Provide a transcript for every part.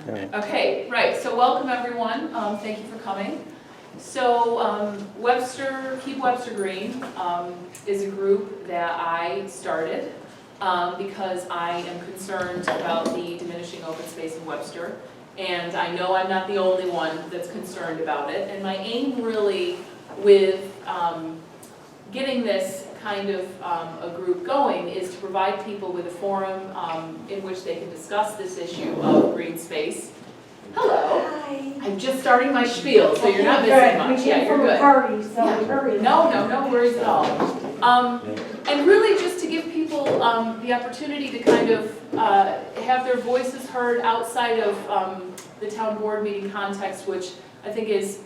Okay, right, so welcome everyone, thank you for coming. So Webster, Keep Webster Green is a group that I started because I am concerned about the diminishing open space in Webster. And I know I'm not the only one that's concerned about it. And my aim really with getting this kind of a group going is to provide people with a forum in which they can discuss this issue of green space. Hello. Hi. I'm just starting my spiel, so you're not missing much. Yeah, you're good. Party, so hurry. No worries at all. And really just to give people the opportunity to kind of have their voices heard outside of the town board meeting context, which I think is,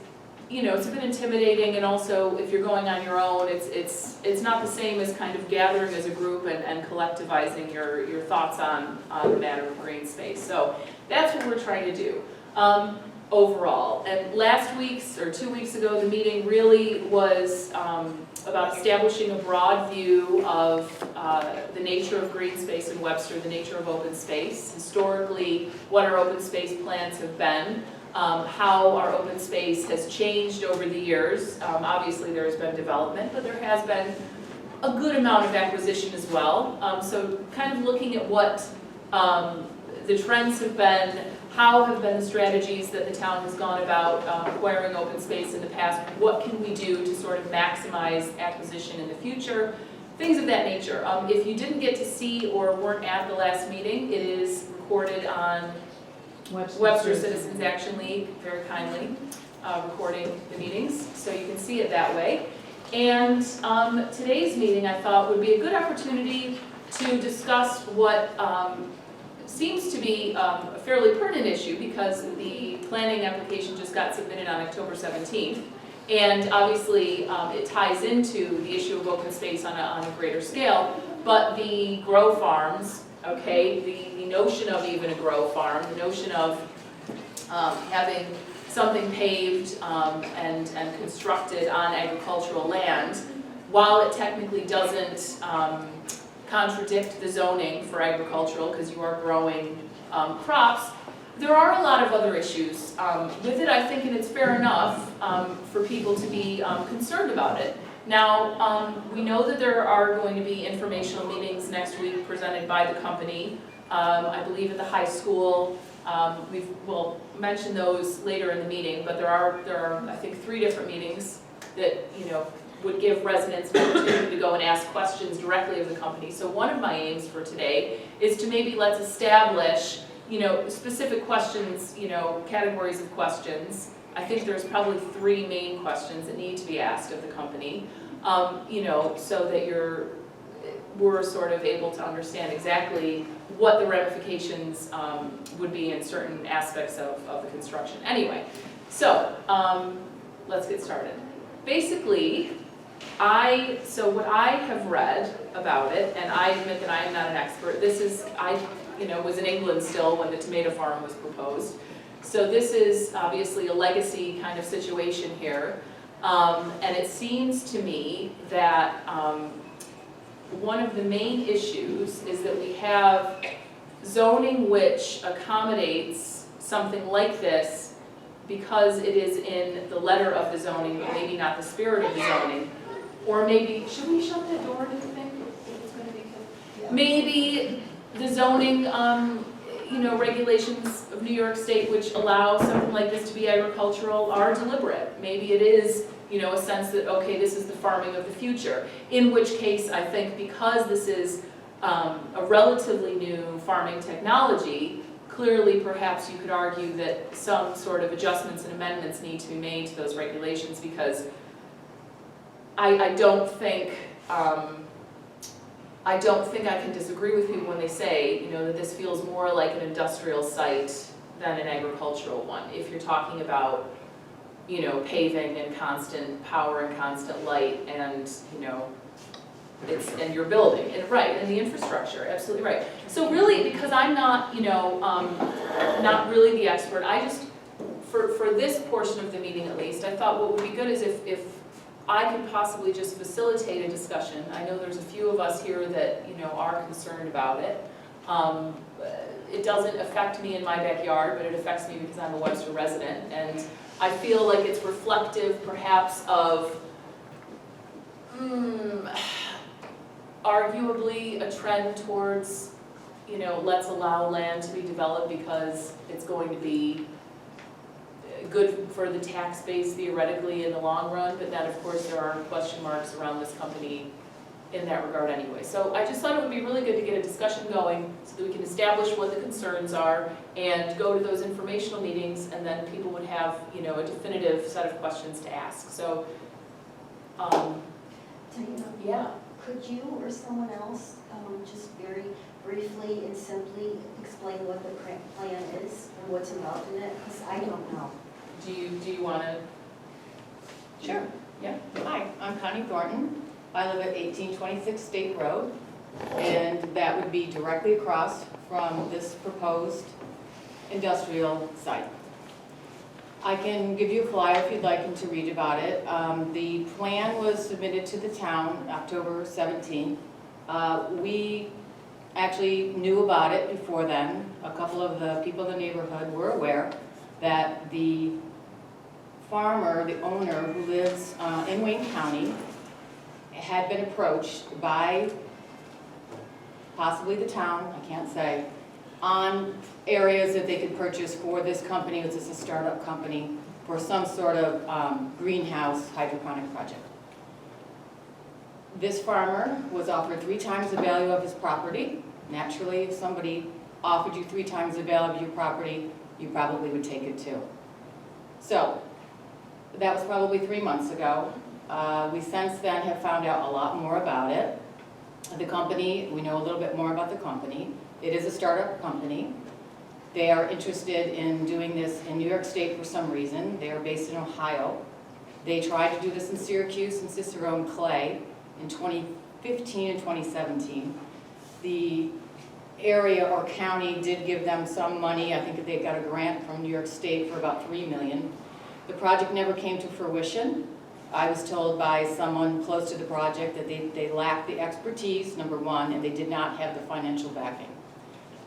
you know, it's a bit intimidating, and also if you're going on your own, it's not the same as kind of gathering as a group and collectivizing your thoughts on the matter of green space. So that's what we're trying to do. Overall. And last week's, or 2 weeks ago, the meeting really was about establishing a broad view of the nature of green space in Webster, the nature of open space, historically what our open space plans have been, how our open space has changed over the years. Obviously there has been development, but there has been a good amount of acquisition as well. So kind of looking at what the trends have been, how have been the strategies that the town has gone about acquiring open space in the past, what can we do to sort of maximize acquisition in the future, things of that nature. If you didn't get to see or weren't at the last meeting, it is recorded on Webster Citizens Action League, very kindly, recording the meetings, so you can see it that way. And today's meeting, I thought, would be a good opportunity to discuss what seems to be a fairly pertinent issue, because the planning application just got submitted on October 17th. And obviously it ties into the issue of open space on a greater scale, but the grow farms, okay, the notion of even a grow farm, the notion of having something paved and constructed on agricultural land, while it technically doesn't contradict the zoning for agricultural, because you are growing crops, there are a lot of other issues with it, I think, and it's fair enough for people to be concerned about it. Now, we know that there are going to be informational meetings next week presented by the company, I believe at the high school. We'll mention those later in the meeting, but there are I think 3 different meetings that, you know, would give residents an opportunity to go and ask questions directly of the company. So one of my aims for today is to maybe let's establish, you know, specific questions, you know, categories of questions. I think there's probably 3 main questions that need to be asked of the company, you know, so that we're sort of able to understand exactly what the ramifications would be in certain aspects of the construction. Anyway, so let's get started. Basically, so what I have read about it, and I admit that I am not an expert, I was in England still when the tomato farm was proposed. So this is obviously a legacy kind of situation here. And it seems to me that one of the main issues is that we have zoning which accommodates something like this because it is in the letter of the zoning, but maybe not the spirit of the zoning. Or maybe, should we shut that door, do you think? It's going to be good. Maybe the zoning, you know, regulations of New York State which allow something like this to be agricultural are deliberate. Maybe it is, you know, a sense that, okay, this is the farming of the future. In which case, I think because this is a relatively new farming technology, clearly perhaps you could argue that some sort of adjustments and amendments need to be made to those regulations, because I don't think I can disagree with people when they say, you know, that this feels more like an industrial site than an agricultural one. If you're talking about, you know, paving and constant power and constant light, and, you know, and you're building, and right, and the infrastructure, absolutely right. So really, because I'm not, you know, not really the expert, I just, for this portion of the meeting at least, I thought what would be good is if I could possibly just facilitate a discussion. I know there's a few of us here that, you know, are concerned about it. it doesn't affect me in my backyard, but it affects me because I'm a Webster resident, and I feel like it's reflective perhaps of arguably a trend towards, you know, let's allow land to be developed because it's going to be good for the tax base theoretically in the long run, but then of course there are question marks around this company in that regard anyway. So I just thought it would be really good to get a discussion going so that we can establish what the concerns are and go to those informational meetings, and then people would have, you know, a definitive set of questions to ask. So, yeah. Could you or someone else just very briefly and simply explain what the plan is and what's involved in it? Because I don't know. Do you want to? Sure. Yeah. Hi, I'm Connie Thornton. I live at 1826 State Road, and that would be directly across from this proposed industrial site. I can give you a flyer if you'd like and to read about it. The plan was submitted to the town October 17th. We actually knew about it before then. A couple of the people in the neighborhood were aware that the farmer, the owner who lives in Wayne County, had been approached by possibly the town, I can't say, on areas that they could purchase for this company, which is a startup company, for some sort of greenhouse hydroponic project. This farmer was offered 3 times the value of his property. Naturally, if somebody offered you 3 times the value of your property, you probably would take it too. So, that was probably 3 months ago. We since then have found out a lot more about it. The company, we know a little bit more about the company. It is a startup company. They are interested in doing this in New York State for some reason. They are based in Ohio. They tried to do this in Syracuse and Cicero and Clay in 2015 and 2017. The area or county did give them some money. I think they got a grant from New York State for about $3 million. The project never came to fruition. I was told by someone close to the project that they lacked the expertise, number one, and they did not have the financial backing.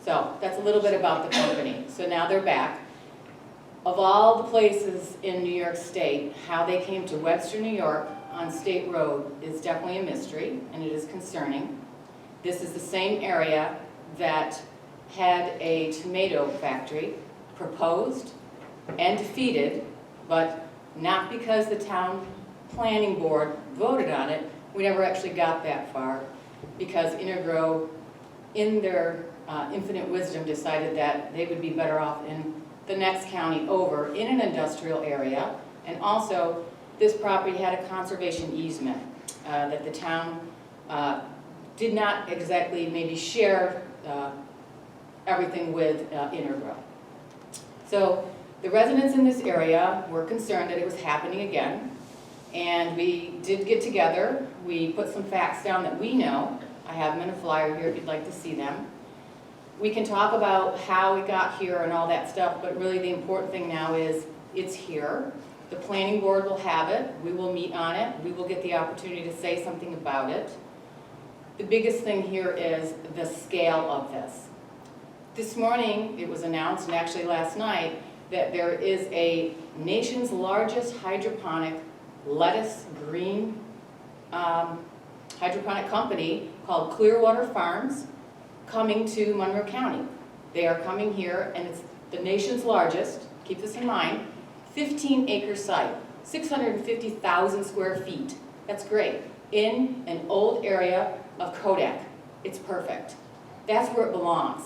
So that's a little bit about the company. So now they're back. Of all the places in New York State, how they came to Webster, New York on State Road is definitely a mystery, and it is concerning. This is the same area that had a tomato factory proposed and defeated, but not because the town planning board voted on it. We never actually got that far because Intergrow, in their infinite wisdom, decided that they would be better off in the next county over in an industrial area. And also, this property had a conservation easement that the town did not exactly maybe share everything with Intergrow. So the residents in this area were concerned that it was happening again. And we did get together. We put some facts down that we know. I have them in a flyer here if you'd like to see them. We can talk about how it got here and all that stuff, but really the important thing now is it's here. The planning board will have it. We will meet on it. We will get the opportunity to say something about it. The biggest thing here is the scale of this. This morning it was announced, and actually last night, that there is a nation's largest hydroponic lettuce green hydroponic company called Clearwater Farms coming to Monroe County. They are coming here, and it's the nation's largest, keep this in mind, 15-acre site, 650,000 square feet. That's great. In an old area of Kodak. It's perfect. That's where it belongs.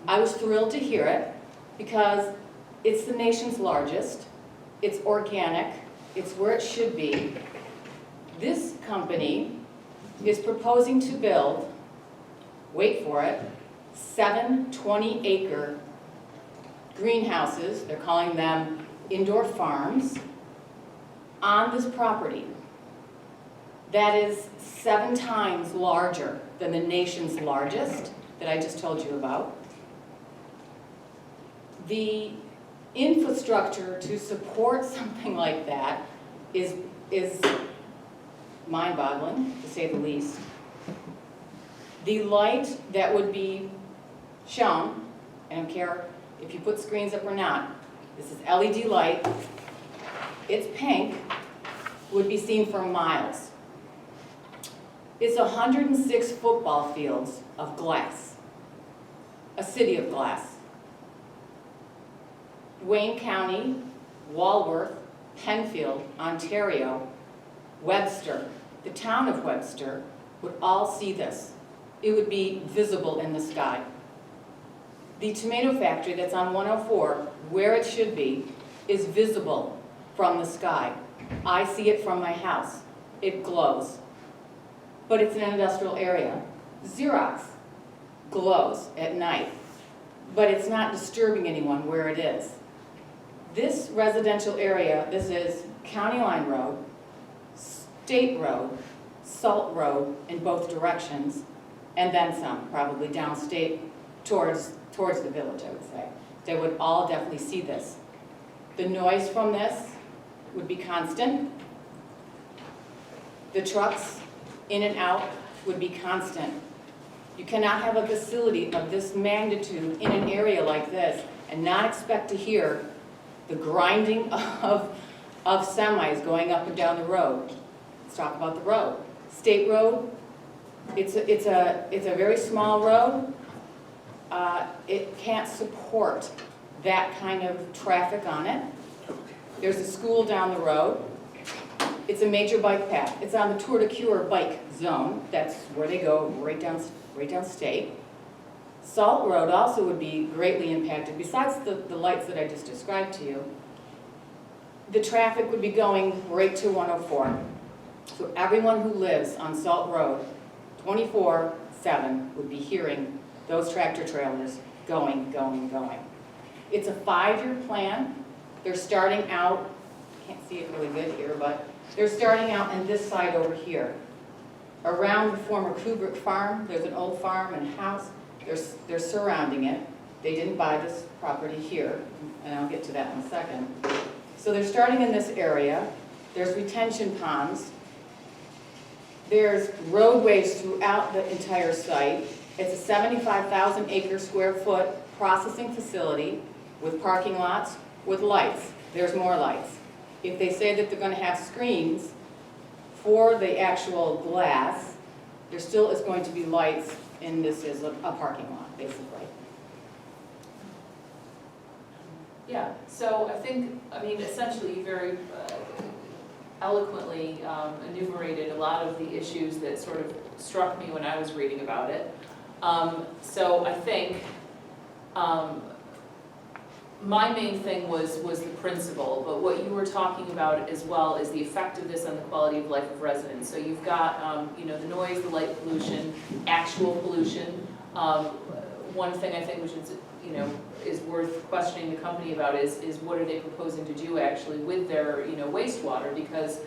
I was thrilled to hear it because it's the nation's largest, it's organic, it's where it should be. This company is proposing to build, wait for it, 7 20-acre greenhouses, they're calling them indoor farms, on this property. That is 7 times larger than the nation's largest that I just told you about. The infrastructure to support something like that is mind-boggling, to say the least. The light that would be shown I don't care if you put screens up or not. This is LED light. It's pink, would be seen for miles. It's 106 football fields of glass, a city of glass. Wayne County, Walworth, Penfield, Ontario, Webster, the town of Webster would all see this. It would be visible in the sky. The tomato factory that's on 104, where it should be, is visible from the sky. I see it from my house. It glows. But it's an industrial area. Xerox glows at night, but it's not disturbing anyone where it is. This residential area, this is County Line Road, State Road, Salt Road in both directions, and then some, probably downstate towards the village, I would say. They would all definitely see this. The noise from this would be constant. The trucks in and out would be constant. You cannot have a facility of this magnitude in an area like this and not expect to hear the grinding of semis going up and down the road. Let's talk about the road. State Road, it's a very small road. It can't support that kind of traffic on it. There's a school down the road. It's a major bike path. It's on the Tour de Cure bike zone. That's where they go, right down state. Salt Road also would be greatly impacted. Besides the lights that I just described to you, the traffic would be going right to 104. So everyone who lives on Salt Road 24/7 would be hearing those tractor trailers going. It's a 5-year plan. They're starting out, can't see it really good here, but they're starting out on this side over here. Around the former Kubrick farm, there's an old farm and house. They're surrounding it. They didn't buy this property here, and I'll get to that in a second. So they're starting in this area. There's retention ponds. There's roadways throughout the entire site. It's a 75,000 acre square foot processing facility with parking lots, with lights. There's more lights. If they say that they're going to have screens for the actual glass, there still is going to be lights, and this is a parking lot, basically. Yeah, so I mean, essentially, you very eloquently enumerated a lot of the issues that sort of struck me when I was reading about it. So I think my main thing was the principle, but what you were talking about as well is the effect of this on the quality of life of residents. So you've got, you know, the noise, the light pollution, actual pollution. One thing I think which is, you know, is worth questioning the company about is what are they proposing to do actually with their, you know, wastewater, because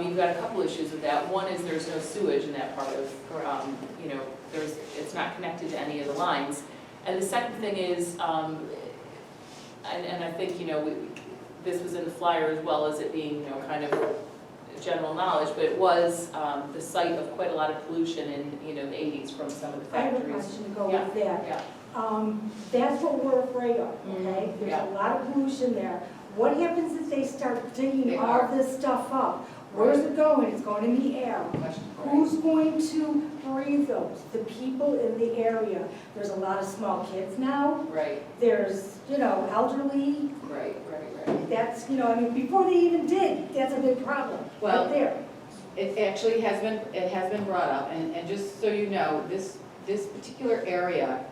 you've got a couple issues with that. One is there's no sewage in that part of, you know, it's not connected to any of the lines. And the second thing is, and I think, you know, this was in the flyer as well as it being, you know, kind of general knowledge, but it was the site of quite a lot of pollution in, you know, the 80s from some of the I have factories. a question to go Yeah, with that. yeah. That's what we're afraid of, okay? There's Yeah. a lot of pollution there. What happens if they start digging They all are. this stuff up? Where's it going? It's going in the air. Who's going to breathe those? The people in the area. There's a lot of small kids now. Right, There's, you know, elderly. right. That's, you know, I mean, before they even dig, that's a big problem, Well, right there. It actually has been brought up, and just so you know, this particular area,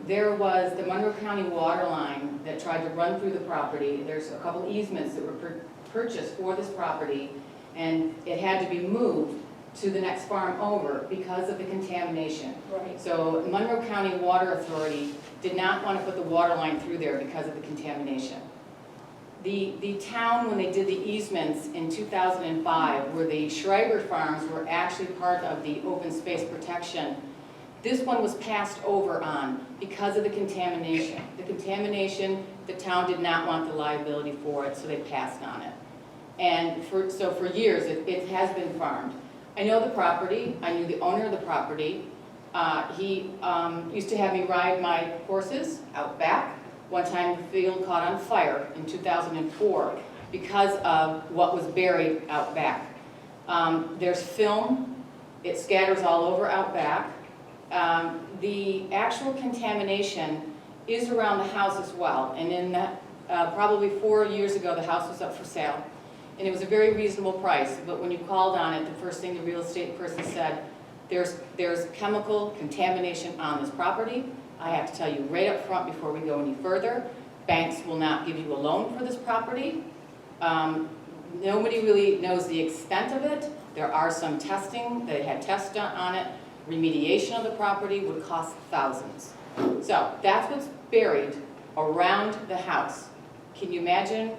there was the Monroe County water line that tried to run through the property. There's a couple easements that were purchased for this property, and it had to be moved to the next farm over because of the contamination. Right. So Monroe County Water Authority did not want to put the water line through there because of the contamination. The town, when they did the easements in 2005, where the Schreiber Farms were actually part of the open space protection, this one was passed over on because of the contamination. The contamination, the town did not want the liability for it, so they passed on it. And so for years, it has been farmed. I know the property, I knew the owner of the property. He used to have me ride my horses out back. One time the field caught on fire in 2004 because of what was buried out back. There's film, it scatters all over out back. The actual contamination is around the house as well, and in that, probably 4 years ago, the house was up for sale, and it was a very reasonable price, but when you called on it, the first thing the real estate person said, there's chemical contamination on this property. I have to tell you right up front before we go any further, banks will not give you a loan for this property. Nobody really knows the extent of it. There are some testing, they had tests done on it. Remediation of the property would cost thousands. So that's what's buried around the house. Can you imagine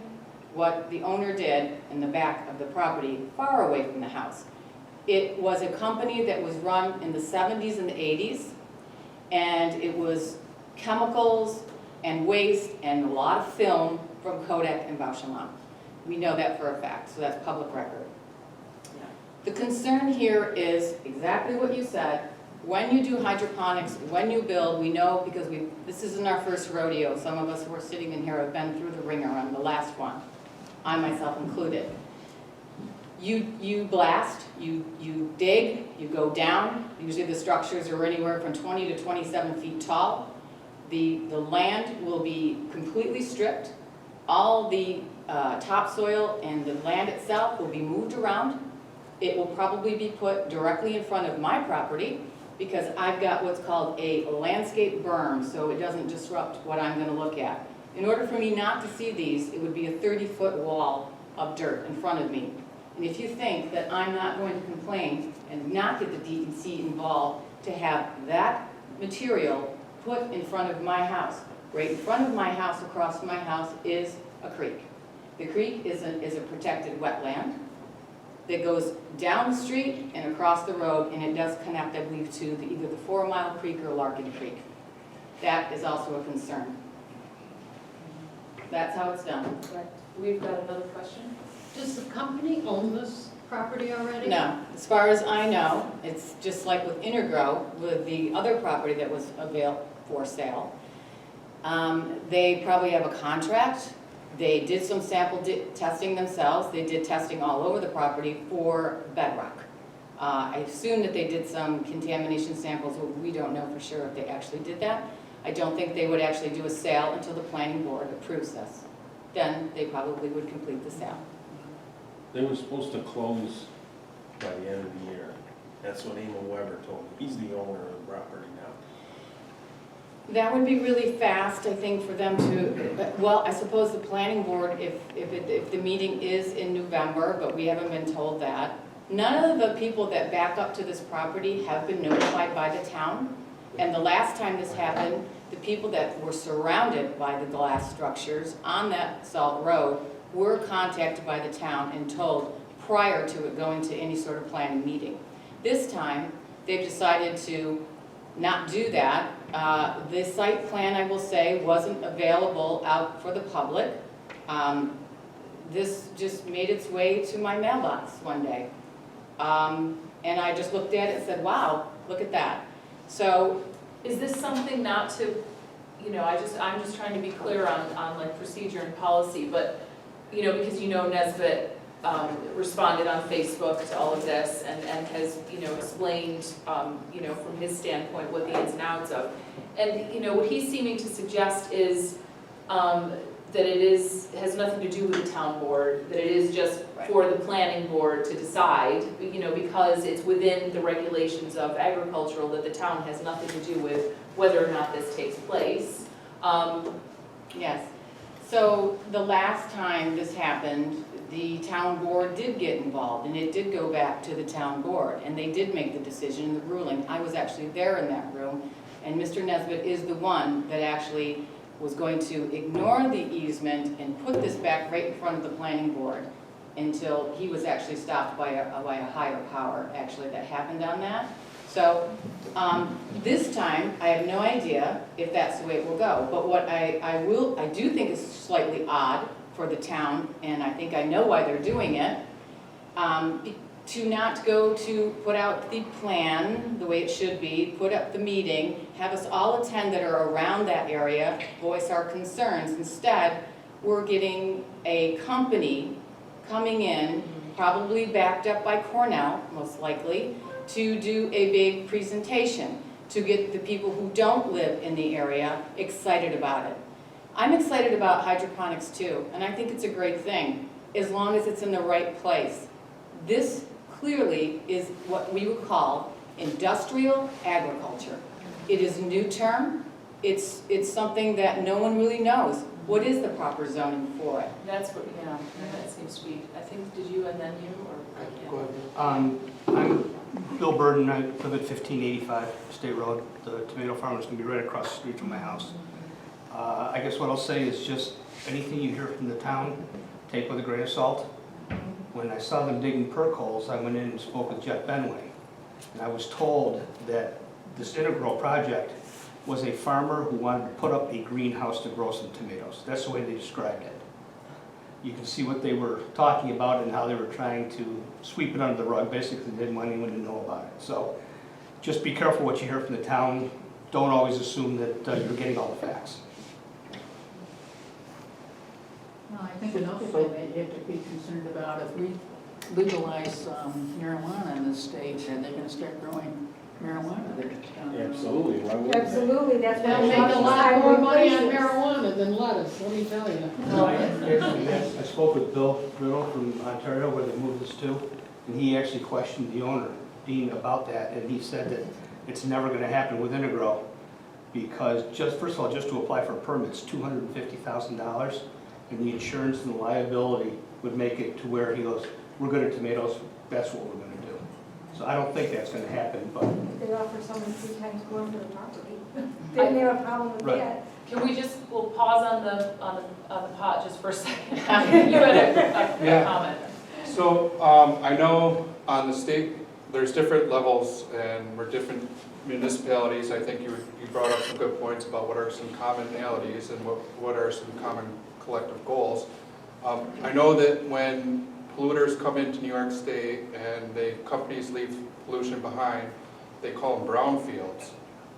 what the owner did in the back of the property, far away from the house? It was a company that was run in the 70s and the 80s, and it was chemicals and waste and a lot of film from Kodak and Bausch & Lomb. We know that for a fact, so that's public record. The concern here is exactly what you said. When you do hydroponics, when you build, we know because this isn't our first rodeo. Some of us who are sitting in here have been through the ringer on the last one, I myself included. You blast, you dig, you go down. Usually the structures are anywhere from 20 to 27 feet tall. The land will be completely stripped. All the topsoil and the land itself will be moved around. It will probably be put directly in front of my property because I've got what's called a landscape berm, so it doesn't disrupt what I'm going to look at. In order for me not to see these, it would be a 30-foot wall of dirt in front of me. And if you think that I'm not going to complain and not get the DEC involved to have that material put in front of my house, right in front of my house, across from my house, is a creek. The creek is a protected wetland that goes down the street and across the road, and it does connect, I believe, to either the 4 Mile Creek or Larkin Creek. That is also a concern. That's how it's done. We've got another question. Does the company own this property already? No, as far as I know, it's just like with Intergrow, with the other property that was available for sale. They probably have a contract. They did some sample testing themselves. They did testing all over the property for bedrock. I assume that they did some contamination samples, but we don't know for sure if they actually did that. I don't think they would actually do a sale until the planning board approves this. Then they probably would complete the sale. They were supposed to close by the end of the year. That's what Emil Weber told me. He's the owner of the property now. That would be really fast, I think, for them to, well, I suppose the planning board, if the meeting is in November, but we haven't been told that. None of the people that back up to this property have been notified by the town. And the last time this happened, the people that were surrounded by the glass structures on that salt road were contacted by the town and told prior to it going to any sort of planning meeting. This time, they've decided to not do that. The site plan, I will say, wasn't available out for the public. This just made its way to my mailbox one day. And I just looked at it and said, wow, look at that. So, Is this something not to, you know, I'm just trying to be clear on like procedure and policy, but, you know, because you know Nesbitt responded on Facebook to all of this and has, you know, explained, you know, from his standpoint what the ins and outs of. And, you know, what he's seeming to suggest is that it has nothing to do with the town board, that it is just for the planning board to decide, you know, because it's within the regulations of agricultural, that the town has nothing to do with whether or not this takes place. yes. So the last time this happened, the town board did get involved, and it did go back to the town board, and they did make the decision and the ruling. I was actually there in that room, and Mr. Nesbitt is the one that actually was going to ignore the easement and put this back right in front of the planning board until he was actually stopped by a higher power, actually, that happened on that. So this time, I have no idea if that's the way it will go. But what I do think is slightly odd for the town, and I think I know why they're doing it. to not go to put out the plan the way it should be, put up the meeting, have us all attend that are around that area, voice our concerns. Instead, we're getting a company coming in, probably backed up by Cornell, most likely, to do a big presentation, to get the people who don't live in the area excited about it. I'm excited about hydroponics too, and I think it's a great thing, as long as it's in the right place. This clearly is what we would call industrial agriculture. It is a new term. It's something that no one really knows. What is the proper zoning for it? That's what, yeah, that seems to be, I think, did you and then you, or? Go ahead. I'm Bill Burden, I live at 1585 State Road. The tomato farm is going to be right across the street from my house. I guess what I'll say is just anything you hear from the town, take with a grain of salt. When I saw them digging perk holes, I went in and spoke with Jeff Benway. And I was told that this integral project was a farmer who wanted to put up a greenhouse to grow some tomatoes. That's the way they described it. You can see what they were talking about and how they were trying to sweep it under the rug. Basically, they didn't want anyone to know about it. So just be careful what you hear from the town. Don't always assume that you're getting all the facts. Well, I think another thing that you have to be concerned about, if we legalize marijuana in this state, then they're gonna start growing marijuana there. Absolutely, why wouldn't they? Absolutely, that's They'll what make a lot more money on places. marijuana than lettuce, let me tell you. I spoke with Bill Riddle from Ontario, where they moved this to, and he actually questioned the owner, Dean, about that, and he said that it's never going to happen with Integro, because first of all, just to apply for a permit, it's $250,000, and the insurance and the liability would make it to where he goes, we're good at tomatoes, that's what we're going to do. So I don't think that's going to happen, but They offer someone 3 times more for the property. They didn't have a problem with Right. that. Can we just, we'll pause on the pot just for a second. You had a comment. So I know on the state, there's different levels and we're different municipalities. I think you brought up some good points about what are some commonalities and what are some common collective goals. I know that when polluters come into New York State and companies leave pollution behind, they call them brownfields.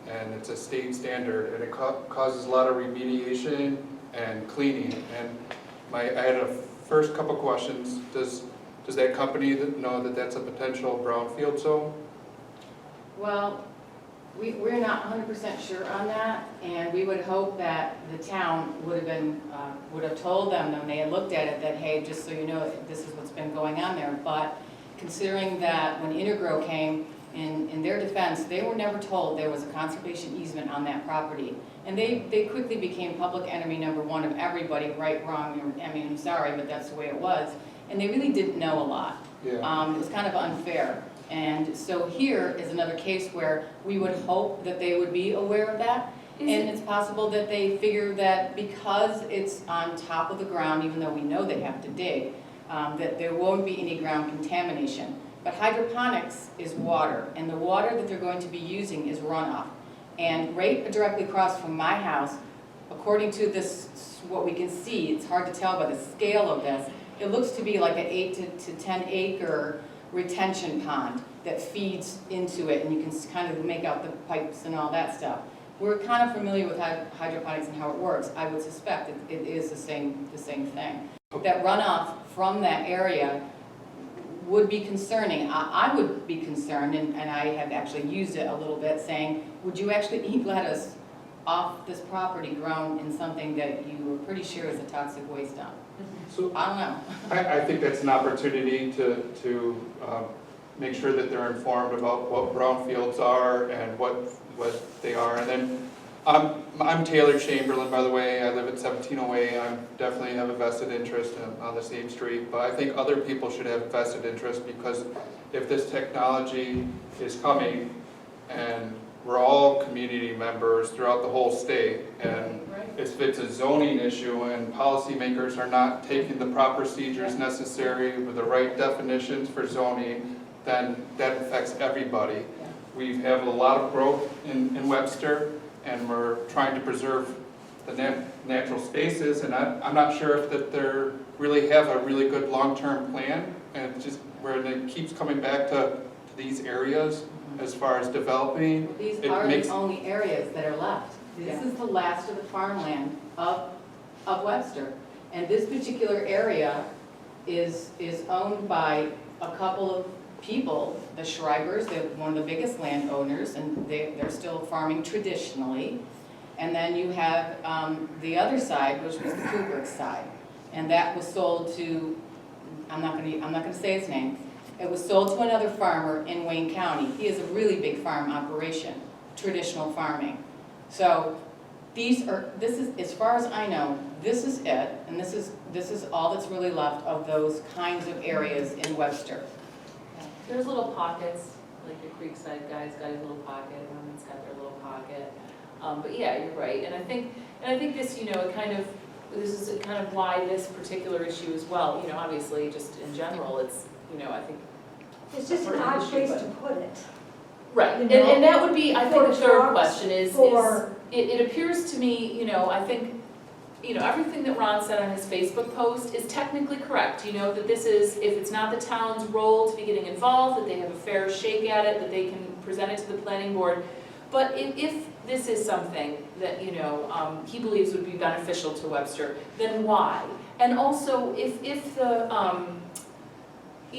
And it's a state standard and it causes a lot of remediation and cleaning. And I had a first couple questions. Does that company know that that's a potential brownfield zone? Well, we're not 100% sure on that, and we would hope that the town would have told them when they had looked at it that, hey, just so you know, this is what's been going on there. But considering that when Integro came, in their defense, they were never told there was a conservation easement on that property. And they quickly became public enemy number one of everybody, right, wrong, I mean, I'm sorry, but that's the way it was. And they really didn't know a lot. Yeah. It was kind of unfair. And so here is another case where we would hope that they would be aware of that. And it's possible that they figure that because it's on top of the ground, even though we know they have to dig, that there won't be any ground contamination. But hydroponics is water, and the water that they're going to be using is runoff. And right directly across from my house, according to this, what we can see, it's hard to tell by the scale of this, it looks to be like an 8 to 10 acre retention pond that feeds into it, and you can kind of make out the pipes and all that stuff. We're kind of familiar with hydroponics and how it works. I would suspect that it is the same thing. That runoff from that area would be concerning. I would be concerned, and I have actually used it a little bit, saying, would you actually eat lettuce off this property grown in something that you were pretty sure is a toxic waste dump? So I don't know. I think that's an opportunity to make sure that they're informed about what brownfields are and what they are. And then I'm Taylor Chamberlain, by the way. I live at 1708. I definitely have a vested interest on the same street, but I think other people should have vested interest, because if this technology is coming and we're all community members throughout the whole state, and if it's a zoning issue and policymakers are not taking the proper procedures necessary with the right definitions for zoning, then that affects everybody. We have a lot of growth in Webster, and we're trying to preserve the natural spaces, and I'm not sure if that they really have a really good long-term plan, and where it keeps coming back to these areas as far as developing. These It are makes- the only areas that are left. This is the last of the farmland of Webster. And this particular area is owned by a couple of people, the Schreibers, they're one of the biggest landowners, and they're still farming traditionally. And then you have the other side, which was the Kubrick side. And that was sold to, I'm not gonna say his name. It was sold to another farmer in Wayne County. He has a really big farm operation, traditional farming. So this is, as far as I know, this is it, and this is all that's really left of those kinds of areas in Webster. There's little pockets, like the Creekside guy's got his little pocket, Herman's got their little pocket. But yeah, you're right, and I think this, this is kind of why this particular issue as well, obviously, just in general, it's, I think. It's just an odd place to put it. Right, You know, and that would be, I think, the for third trucks, question is, for- it appears to me, I think, everything that Ron said on his Facebook post is technically correct, that this is, if it's not the town's role to be getting involved, that they have a fair shake at it, that they can present it to the planning board. But if this is something that, he believes would be beneficial to Webster, then why? And also, if the,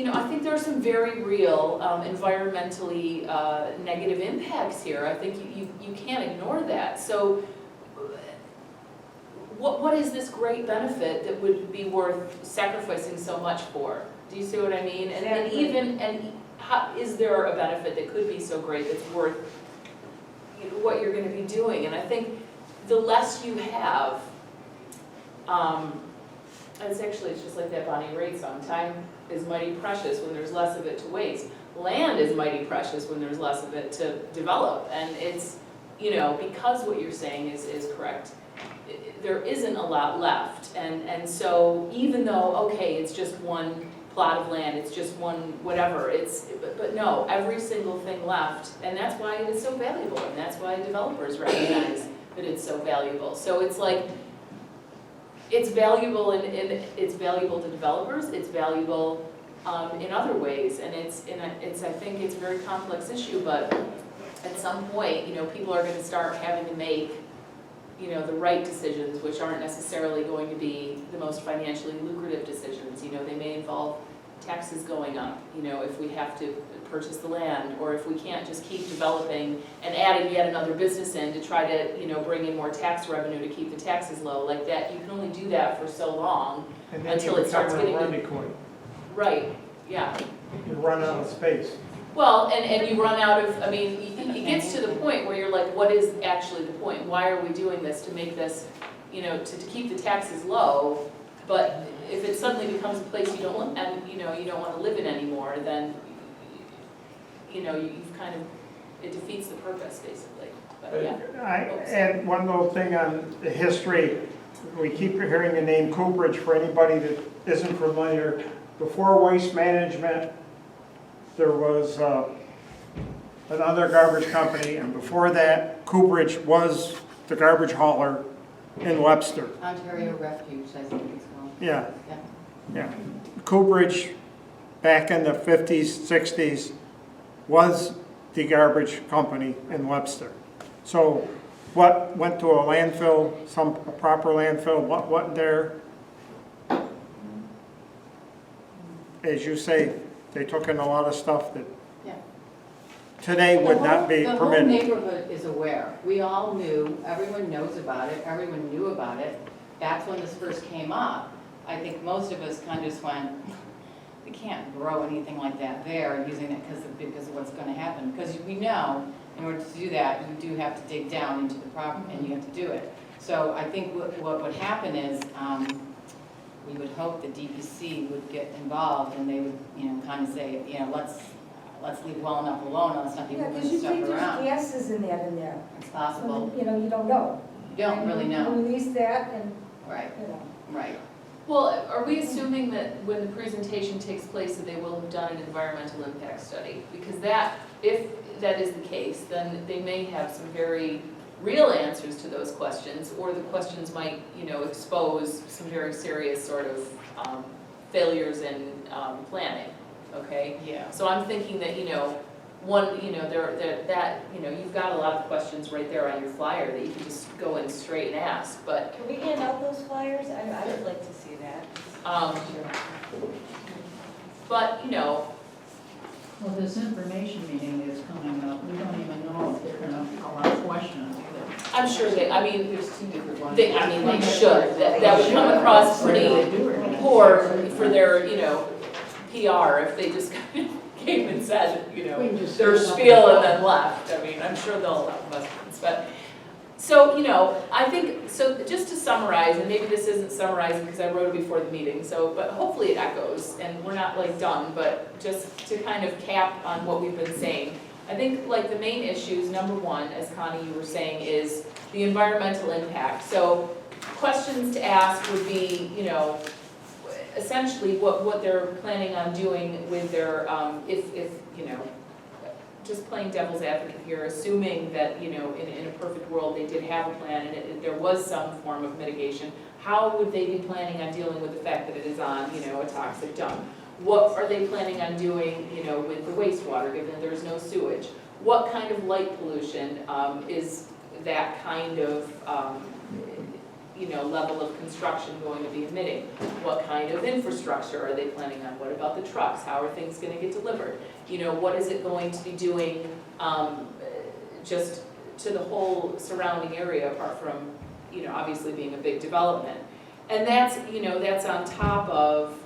I think there are some very real environmentally negative impacts here. I think you can't ignore that. So what is this great benefit that would be worth sacrificing so much for? Do you see what I mean? And how, is there a benefit that could be so great that's worth what you're going to be doing? And I think the less you have, it's just like that Bonnie Raitt song, time is mighty precious when there's less of it to waste. Land is mighty precious when there's less of it to develop. And it's, because what you're saying is correct, there isn't a lot left. And so even though, okay, it's just one plot of land, it's just one whatever, but no, every single thing left, and that's why it is so valuable, and that's why developers recognize that it's so valuable. So it's like, it's valuable and it's valuable to developers, it's valuable in other ways, and I think it's a very complex issue, but at some point, people are gonna start having to make the right decisions, which aren't necessarily going to be the most financially lucrative decisions. They may involve taxes going up, if we have to purchase the land, or if we can't just keep developing and adding yet another business in to try to, bring in more tax revenue to keep the taxes low. Like that, you can only do that for so long until it starts getting right. Yeah. You run out of space. Well, and you run out of, it gets to the point where you're like, what is actually the point? Why are we doing this? To make this, to keep the taxes low, but if it suddenly becomes a place you don't want, and you don't want to live in anymore, then, you've kind of, it defeats the purpose, basically. But yeah. And one little thing on the history, we keep hearing the name Cooperage for anybody that isn't familiar. Before Waste Management, there was another garbage company, and before that, Cooperage was the garbage hauler in Webster. Ontario Refuge, I think it's called. Yeah. Cooperage, back in the 50s, 60s, was the garbage company in Webster. So what went to a landfill, a proper landfill, what went there? As you say, they took in a lot of stuff that today would not be permitted. The whole neighborhood is aware. We all knew, everyone knows about it, everyone knew about it. That's when this first came up. I think most of us kind of just went, we can't grow anything like that there, and using it because of what's going to happen. Because we know, in order to do that, you do have to dig down into the property, and you have to do it. So I think what would happen is, we would hope the DPC would get involved, and they would, kind of say, let's leave well enough alone, let's not be moving stuff because you think around. there's gases in there. It's possible. You don't know. You don't really know. You release that and, Right, right. Well, are we assuming that when the presentation takes place that they will have done an environmental impact study? Because if that is the case, then they may have some very real answers to those questions, or the questions might, expose some very serious sort of failures in planning. okay? Yeah. So I'm thinking that, one, you've got a lot of questions right there on your flyer that you can just go in straight and ask, but, Can we hand out those flyers? I would like to see that. but, Well, this information meeting is coming up, we don't even know if they're gonna allow questions. I'm sure There's two different ones. they should, that would come across pretty poor for their, PR if they just came and said, their spiel and then left. I mean, I'm sure they'll have questions, but, so, I think, so just to summarize, and maybe this isn't summarizing because I wrote it before the meeting, so, but hopefully it echoes, and we're not like done, but just to kind of cap on what we've been saying. I think like the main issues, number one, as Connie, you were saying, is the environmental impact. So questions to ask would be, essentially what they're planning on doing with their, just playing devil's advocate here, assuming that, in a perfect world, they did have a plan and there was some form of mitigation, how would they be planning on dealing with the fact that it is on, a toxic dump? What are they planning on doing, with the wastewater, given that there's no sewage? What kind of light pollution is that kind of, level of construction going to be emitting? What kind of infrastructure are they planning on? What about the trucks? How are things going to get delivered? What is it going to be doing just to the whole surrounding area, apart from, obviously being a big development? And that's, that's on top of,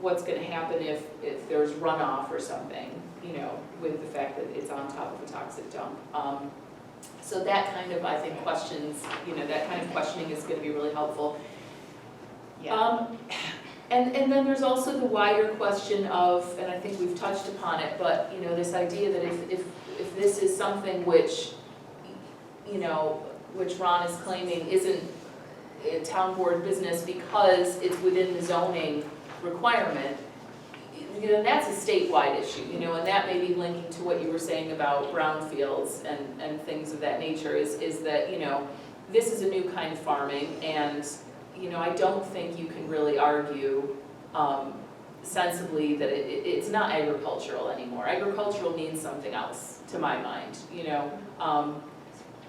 what's going to happen if there's runoff or something, with the fact that it's on top of a toxic dump. So that kind of, I think, questions, that kind of questioning is going to be really helpful. Yeah. And then there's also the wider question of, and I think we've touched upon it, but, this idea that if this is something which, which Ron is claiming isn't a town board business because it's within the zoning requirement, that's a statewide issue, and that may be linking to what you were saying about brownfields and things of that nature, is that, this is a new kind of farming, and, I don't think you can really argue sensibly that it's not agricultural anymore. Agricultural means something else, to my mind,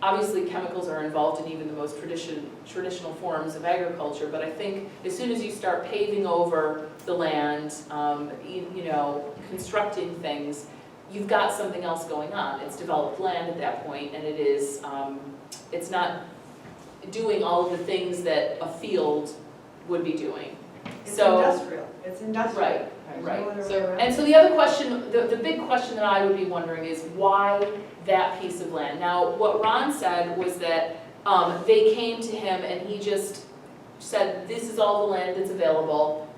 Obviously, chemicals are involved in even the most traditional forms of agriculture, but I think as soon as you start paving over the land, constructing things, you've got something else going on. It's developed land at that point, and it is, it's not doing all of the things that a field would be doing. It's So, industrial, it's industrial. right, There's right. no other way So- around it. And so the other question, the big question that I would be wondering is why that piece of land? Now, what Ron said was that they came to him and he just said, this is all the land that's available,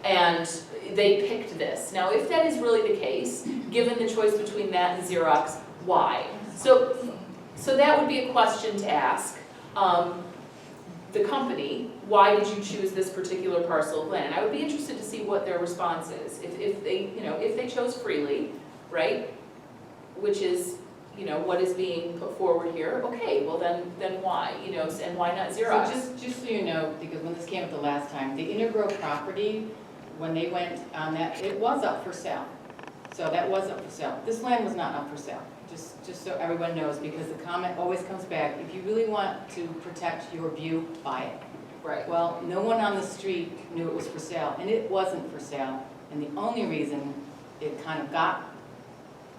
and they picked this. Now, if that is really the case, given the choice between that and Xerox, why? So that would be a question to ask the company. Why did you choose this particular parcel of land? I would be interested to see what their response is. If they, if they chose freely, right, which is, what is being put forward here, okay, well then why, and why not Xerox? So just so you know, because when this came up the last time, the Intergrove property, when they went on that, it was up for sale. So that was up for sale. This land was not up for sale, just so everyone knows, because the comment always comes back, if you really want to protect your view, buy it. Right. Well, no one on the street knew it was for sale, and it wasn't for sale. And the only reason it kind of got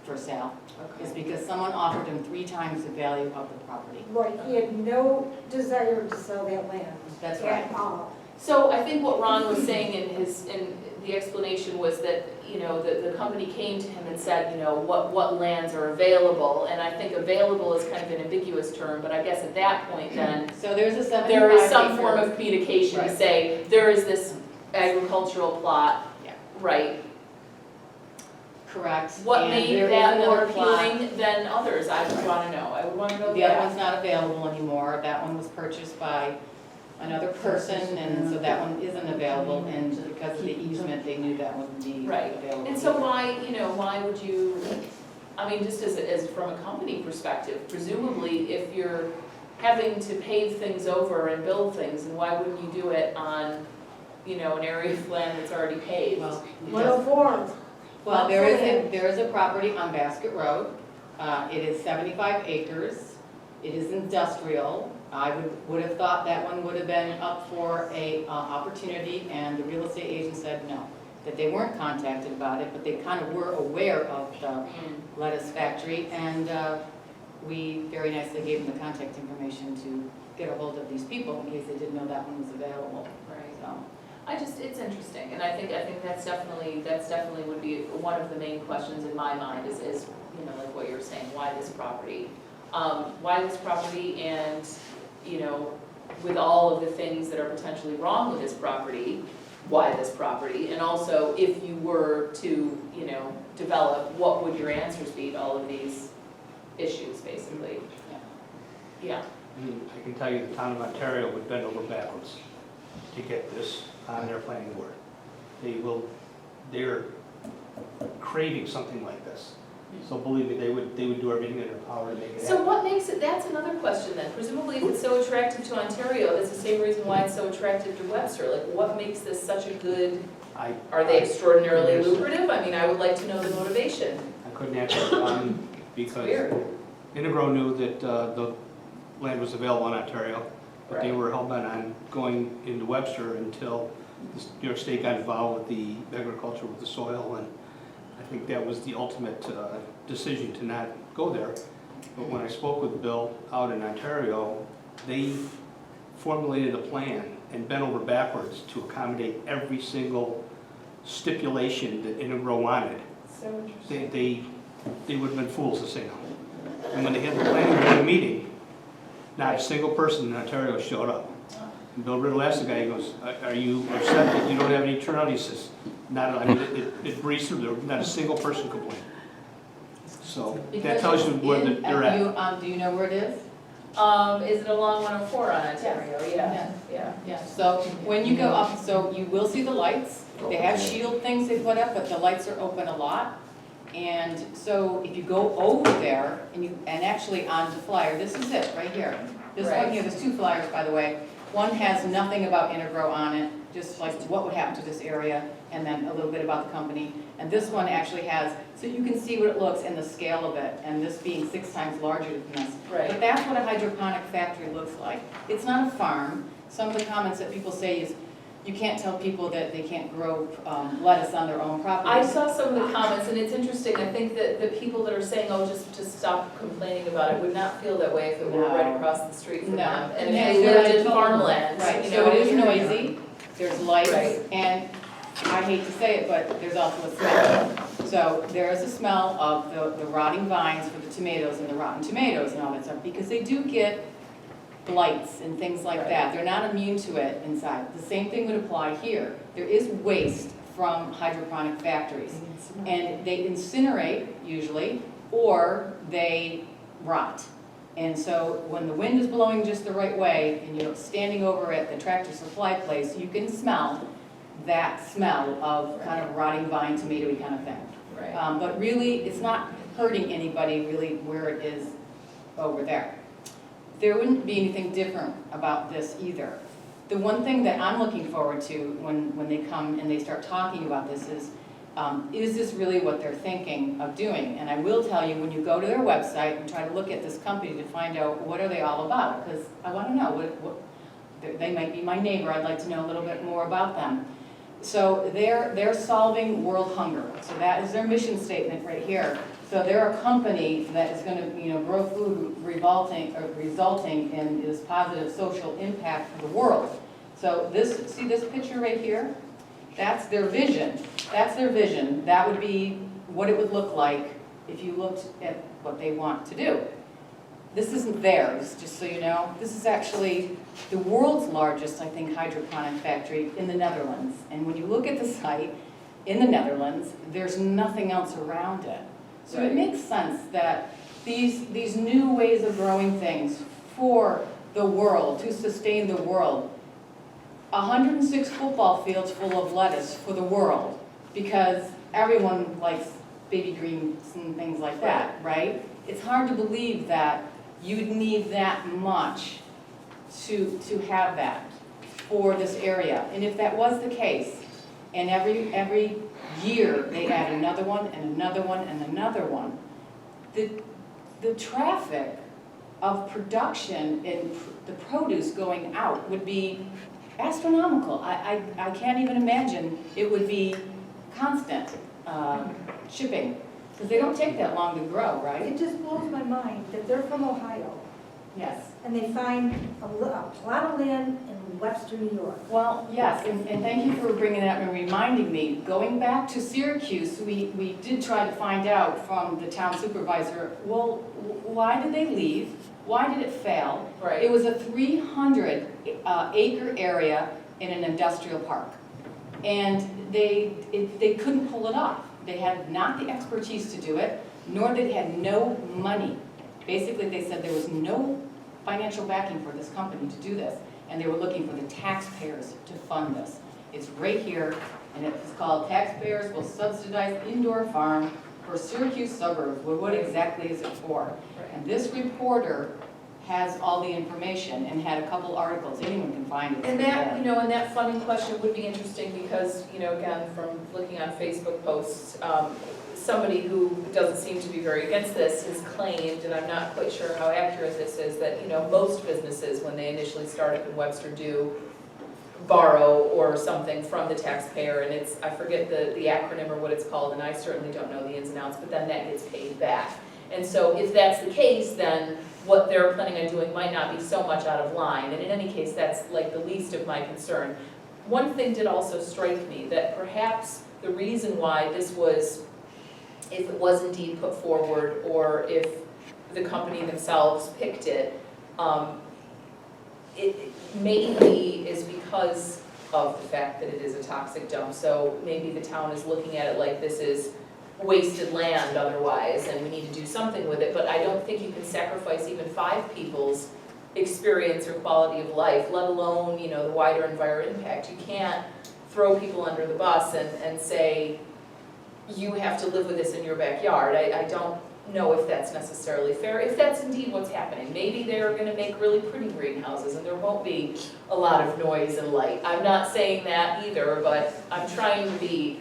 for sale is because someone offered him 3 times the value of the property. Right, he had no desire to sell that land That's right. at all. So I think what Ron was saying in the explanation was that, the company came to him and said, what lands are available, and I think available is kind of an ambiguous term, but I guess at that point then, So there's a 75 there is some acre- form of communication to Right. say, there is this agricultural plot, Yeah. right? Correct. What And made there is that more another plot. appealing than others? I would want to know. I would want to know The other that. one's not available anymore. That one was purchased by another person, and so that one isn't available, and because of the easement, they knew that one would be Right. available. And so why, why would you, I mean, just as from a company perspective, presumably if you're having to pave things over and build things, and why wouldn't you do it on, an area of land that's already paved. Well, 104. Well, there is a property on Basket Road. It is 75 acres. It is industrial. I would have thought that one would have been up for a opportunity, and the real estate agent said no, that they weren't contacted about it, but they kind of were aware of the lettuce factory, and we very nicely gave them the contact information to get a hold of these people in case they didn't know that one was available. Right. So, It's interesting, and I think that's definitely would be one of the main questions in my mind is, like what you're saying, why this property? Why this property, and, with all of the things that are potentially wrong with this property, why this property? And also, if you were to, develop, what would your answers be to all of these issues, basically? Yeah. I can tell you the town of Ontario would bend over backwards to get this on their planning board. They're craving something like this. So believe me, they would do everything in their power to make it So happen. what makes it, that's another question then, presumably if it's so attractive to Ontario, that's the same reason why it's so attractive to Webster, like what makes this such a good, are they extraordinarily lucrative? I mean, I would like to know the motivation. I couldn't answer because Weird. Integro knew that the land was available in Ontario, but they Right. were hell-bent on going into Webster until the New York State got involved with the agriculture, with the soil, and I think that was the ultimate decision to not go there. But when I spoke with Bill out in Ontario, they formulated a plan and bent over backwards to accommodate every single stipulation that Integro wanted. So interesting. They would have been fools to say no. And when they had the planning board meeting, not a single person in Ontario showed up. And Bill Riddle asked the guy, he goes, are you upset that you don't have any turnout? He says, not, I mean, it breezed through, there was not a single person complained. So that tells you where they're at. Do you know where it is? Is it along 104 on Ontario? Yes. Yeah. Yeah, so when you go up, so you will see the lights. They have shield things they put up, but the lights are open a lot. And so if you go over there, and actually on the flyer, this is it, right here. This one here, there's two flyers, by the way. One has nothing about Integro on it, just like what would happen to this area, and then a little bit about the company. And this one actually has, so you can see what it looks and the scale of it, and this being 6 times larger than this. Right. But that's what a hydroponic factory looks like. It's not a farm. Some of the comments that people say is, you can't tell people that they can't grow lettuce on their own property. I saw some of the comments, and it's interesting, I think that the people that are saying, oh, just to stop complaining about it, would not feel that way if it were No. right across the street from No. them. And And they that's lived what I in told farmland. Right, you so know, it is area. noisy, there's lights, Right. and I hate to say it, but there's also a smell. So there is a smell of the rotting vines for the tomatoes and the rotten tomatoes and all that stuff, because they do get blights and things like Right. that. They're not immune to it inside. The same thing would apply here. There is waste from hydroponic factories, and they incinerate usually, or they rot. And so when the wind is blowing just the right way, and you're standing over at the Tractor Supply place, you can smell that smell of kind of rotting vine, tomatoey kind of thing. Right. But really, it's not hurting anybody really where it is over there. There wouldn't be anything different about this either. The one thing that I'm looking forward to when they come and they start talking about this is this really what they're thinking of doing? And I will tell you, when you go to their website and try to look at this company to find out what are they all about, because I want to know what they might be my neighbor. I'd like to know a little bit more about them. So they're solving world hunger. So that is their mission statement right here. So they're a company that is going to, grow food resulting in this positive social impact for the world. So see this picture right here? That's their vision. That's their vision. That would be what it would look like if you looked at what they want to do. This isn't theirs, just so you know. This is actually the world's largest, I think, hydroponic factory in the Netherlands. And when you look at the site in the Netherlands, there's nothing else around it. So it makes sense that these new ways of growing things for the world, to sustain the world, 106 football fields full of lettuce for the world, because everyone likes baby greens and things like that, right? It's hard to believe that you'd need that much to have that. for this area. And if that was the case, and every year they add another one and another one and another one, the traffic of production and the produce going out would be astronomical. I can't even imagine it would be constant shipping, because they don't take that long to grow, right? It just blows my mind that they're from Ohio, Yes. and they find a plot of land in Webster, New York. Well, yes, and thank you for bringing that and reminding me. Going back to Syracuse, we did try to find out from the town supervisor, well, why did they leave? Why did it fail? Right. It was a 300 acre area in an industrial park. And they couldn't pull it off. They had not the expertise to do it, nor they had no money. Basically, they said there was no financial backing for this company to do this, and they were looking for the taxpayers to fund this. It's right here, and it's called Taxpayers Will Subsidize Indoor Farm for Syracuse Suburbs. Well, what exactly is it for? And this reporter has all the information and had a couple articles. Anyone can find it. And that, and that funding question would be interesting because, again, from looking on Facebook posts, somebody who doesn't seem to be very against this has claimed, and I'm not quite sure how accurate this is, that, most businesses, when they initially start up in Webster, do borrow or something from the taxpayer, and it's, I forget the acronym or what it's called, and I certainly don't know the ins and outs, but then that gets paid back. And so if that's the case, then what they're planning on doing might not be so much out of line, and in any case, that's like the least of my concern. One thing did also strike me, that perhaps the reason why this was, if it was indeed put forward, or if the company themselves picked it, it maybe is because of the fact that it is a toxic dump. So maybe the town is looking at it like this is wasted land otherwise, and we need to do something with it, but I don't think you can sacrifice even 5 people's experience or quality of life, let alone, the wider environmental impact. You can't throw people under the bus and say, you have to live with this in your backyard. I don't know if that's necessarily fair, if that's indeed what's happening. Maybe they're gonna make really pretty greenhouses and there won't be a lot of noise and light. I'm not saying that either, but I'm trying to be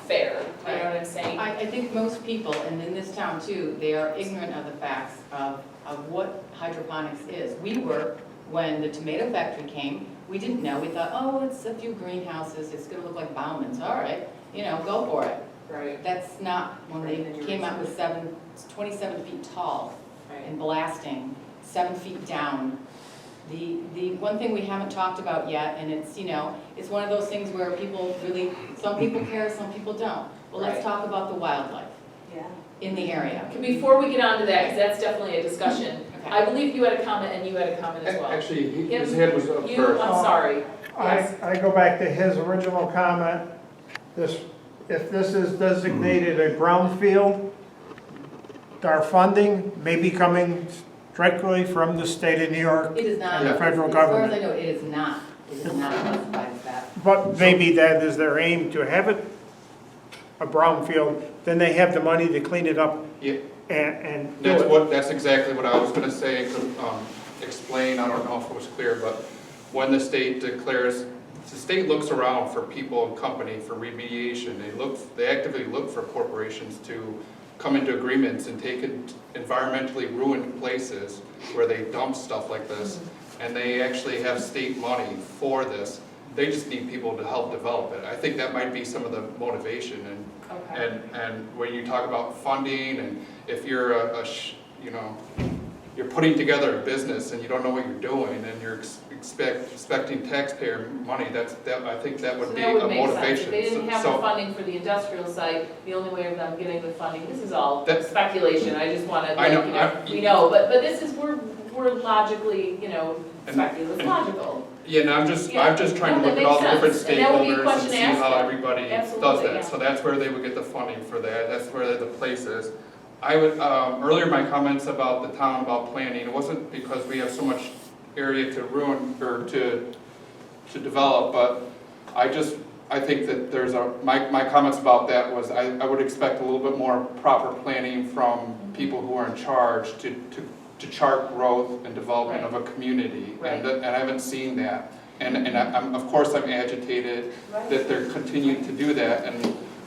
fair, you know what I'm saying? I think most people, and in this town too, they are ignorant of the facts of what hydroponics is. We were, when the tomato factory came, we didn't know. We thought, oh, it's a few greenhouses, it's gonna look like Bauman's. All right, go for it. Right. That's not, when they came out with 27 feet tall and blasting, 7 feet down. The one thing we haven't talked about yet, and it's, it's one of those things where people really, some people care, some people don't. Well, let's talk about the wildlife in the area. Before we get on to that, because that's definitely a discussion, Okay. I believe you had a comment and you had a comment as well. Actually, his hand was up first. I'm sorry. Yes. I go back to his original comment. If this is designated a brownfield, our funding may be coming directly from the state of New York. It is not. And the federal As far government. as I know, it is not. It is not classified as that. But maybe that is their aim, to have it a brownfield, then they have the money to clean it up Yeah, and do it. that's exactly what I was gonna say, explain, I don't know if it was clear, but when the state declares, the state looks around for people and company for remediation. They actively look for corporations to come into agreements and take environmentally ruined places where they dump stuff like this. And they actually have state money for this. They just need people to help develop it. I think that might be some of the motivation. And when you talk about funding, and if you're you're putting together a business and you don't know what you're doing, and you're expecting taxpayer money, I think that would be a motivation. If they didn't have the funding for the industrial site, the only way of them getting the funding, this is all speculation, I just want to, we know, but this is, we're logically, speculative, it's logical. Yeah, and I'm just trying to look at all the different stakeholders and see how everybody does that. So that's where they would get the funding for that, that's where the place is. I would, earlier my comments about the town, about planning, it wasn't because we have so much area to ruin, or to develop, but I think that there's my comments about that was, I would expect a little bit more proper planning from people who are in charge to chart growth and development of a community, and I haven't seen that. of course I'm agitated that they're continuing to do that,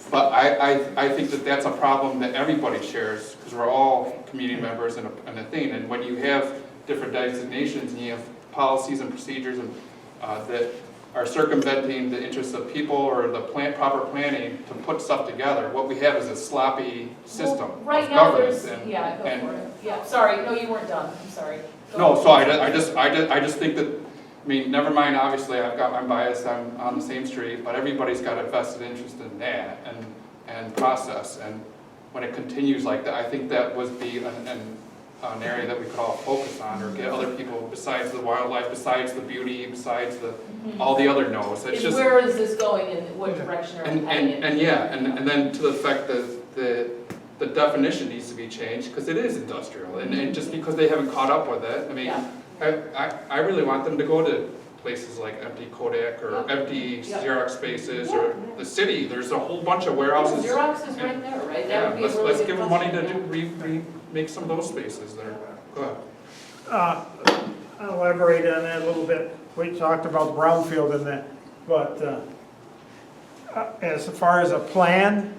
but I think that that's a problem that everybody shares, because we're all community members in a thing, and when you have different designations and you have policies and procedures that are circumventing the interests of people or the proper planning to put stuff together, what we have is a sloppy system Well, right of now governance. there's, yeah, go for it. Yeah, sorry, no, you weren't done, I'm sorry. Go No, ahead. so I just think that, I mean, never mind, obviously, I'm biased, I'm on the same street, but everybody's got a vested interest in that and process, and when it continues like that, I think that would be an area that we could all focus on, or get other people, besides the wildlife, besides the beauty, besides all the other no's. It's Is just, where is this going and what direction are we heading in? and then to the fact that the definition needs to be changed, because it is industrial, and just because they haven't caught up with it, I mean, Yeah. I really want them to go to places like empty Kodak or empty Xerox spaces, or the city, there's a whole bunch of warehouses. Xerox is right there, right? That Yeah, would be a really let's good give them money to question, make some of those spaces there. Go ahead. I'll elaborate on that a little bit. We talked about brownfield and that, but as far as a plan,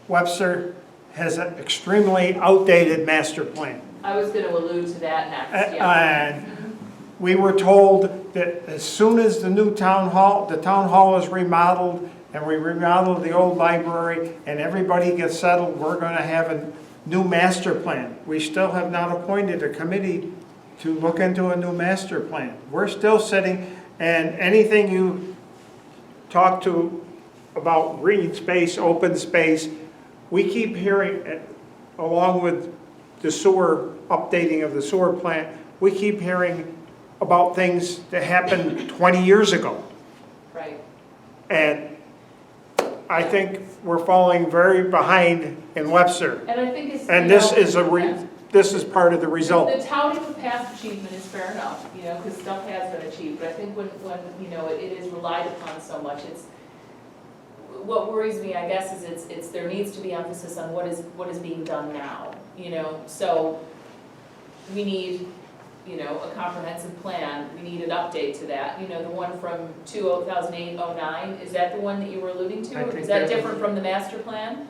Webster has an extremely outdated master plan. I was gonna allude to that next, yeah. And we were told that as soon as the town hall is remodeled, and we remodel the old library, and everybody gets settled, we're gonna have a new master plan. We still have not appointed a committee to look into a new master plan. We're still sitting, and anything you talk to about green space, open space, we keep hearing, along with the sewer, updating of the sewer plant, we keep hearing about things that happened 20 years ago. Right. And I think we're falling very behind in Webster. And I think it's, And you this know, is this is part of the result. The touting of past achievement is fair enough, you know, because stuff has been achieved, but I think when you know, it is relied upon so much, what worries me, I guess, is it's there needs to be emphasis on what is being done now, you know, so we need, you know, a comprehensive plan, we need an update to that, you know, the one from 2008-09, is that the one that you were alluding I to? think Is that that different was- from the master plan?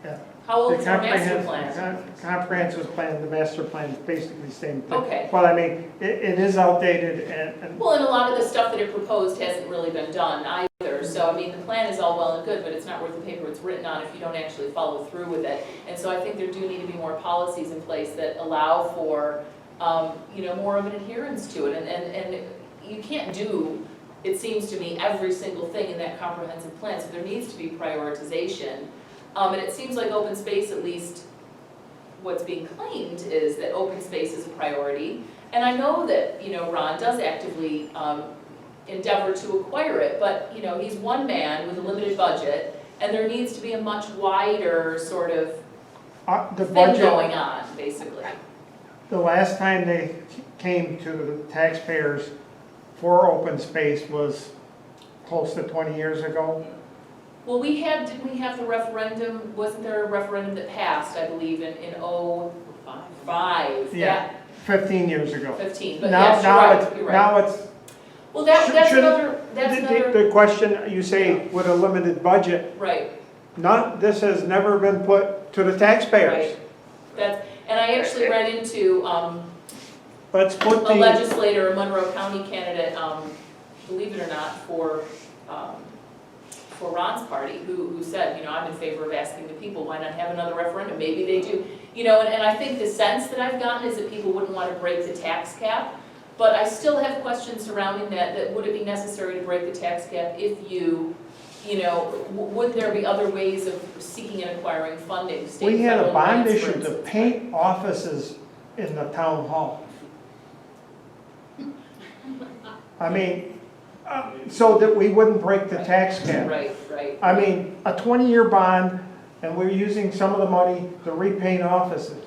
Yeah. How old The is our master plan? comprehensive plan, the master plan is basically the same thing. Okay. But I mean, it is outdated and Well, and a lot of the stuff that it proposed hasn't really been done either, so I mean, the plan is all well and good, but it's not worth the paper it's written on if you don't actually follow through with it. And so I think there do need to be more policies in place that allow for, you know, more of an adherence to it, and you can't do, it seems to me, every single thing in that comprehensive plan, so there needs to be prioritization. And it seems like open space, at least what's being claimed is that open space is a priority. And I know that, you know, Ron does actively endeavor to acquire it, but, you know, he's one man with a limited budget, and there needs to be a much wider sort of the thing budget, going on, basically. the last time they came to the taxpayers for open space was close to 20 years ago. Well, didn't we have the referendum, wasn't there a referendum that passed, I believe, in 05? Yeah. 15 years ago. 15, but Now, yes, you're right. now it's, Well, that's should- another, the question you say with a limited budget, right, this has never been put to the taxpayers. right. And I actually read into, Let's put a the, legislator, a Monroe County candidate, believe it or not, for Ron's party, who said, you know, I'm in favor of asking the people, why not have another referendum? Maybe they do. You know, and I think the sense that I've gotten is that people wouldn't want to break the tax cap, but I still have questions surrounding that would it be necessary to break the tax cap if you know, would there be other ways of seeking and acquiring funding? State, we had a federal bond grants, for issue to instance. paint offices in the town hall. I mean, so that we wouldn't break the tax cap. Right, right. I mean, a 20-year bond, and we're using some of the money to repaint offices.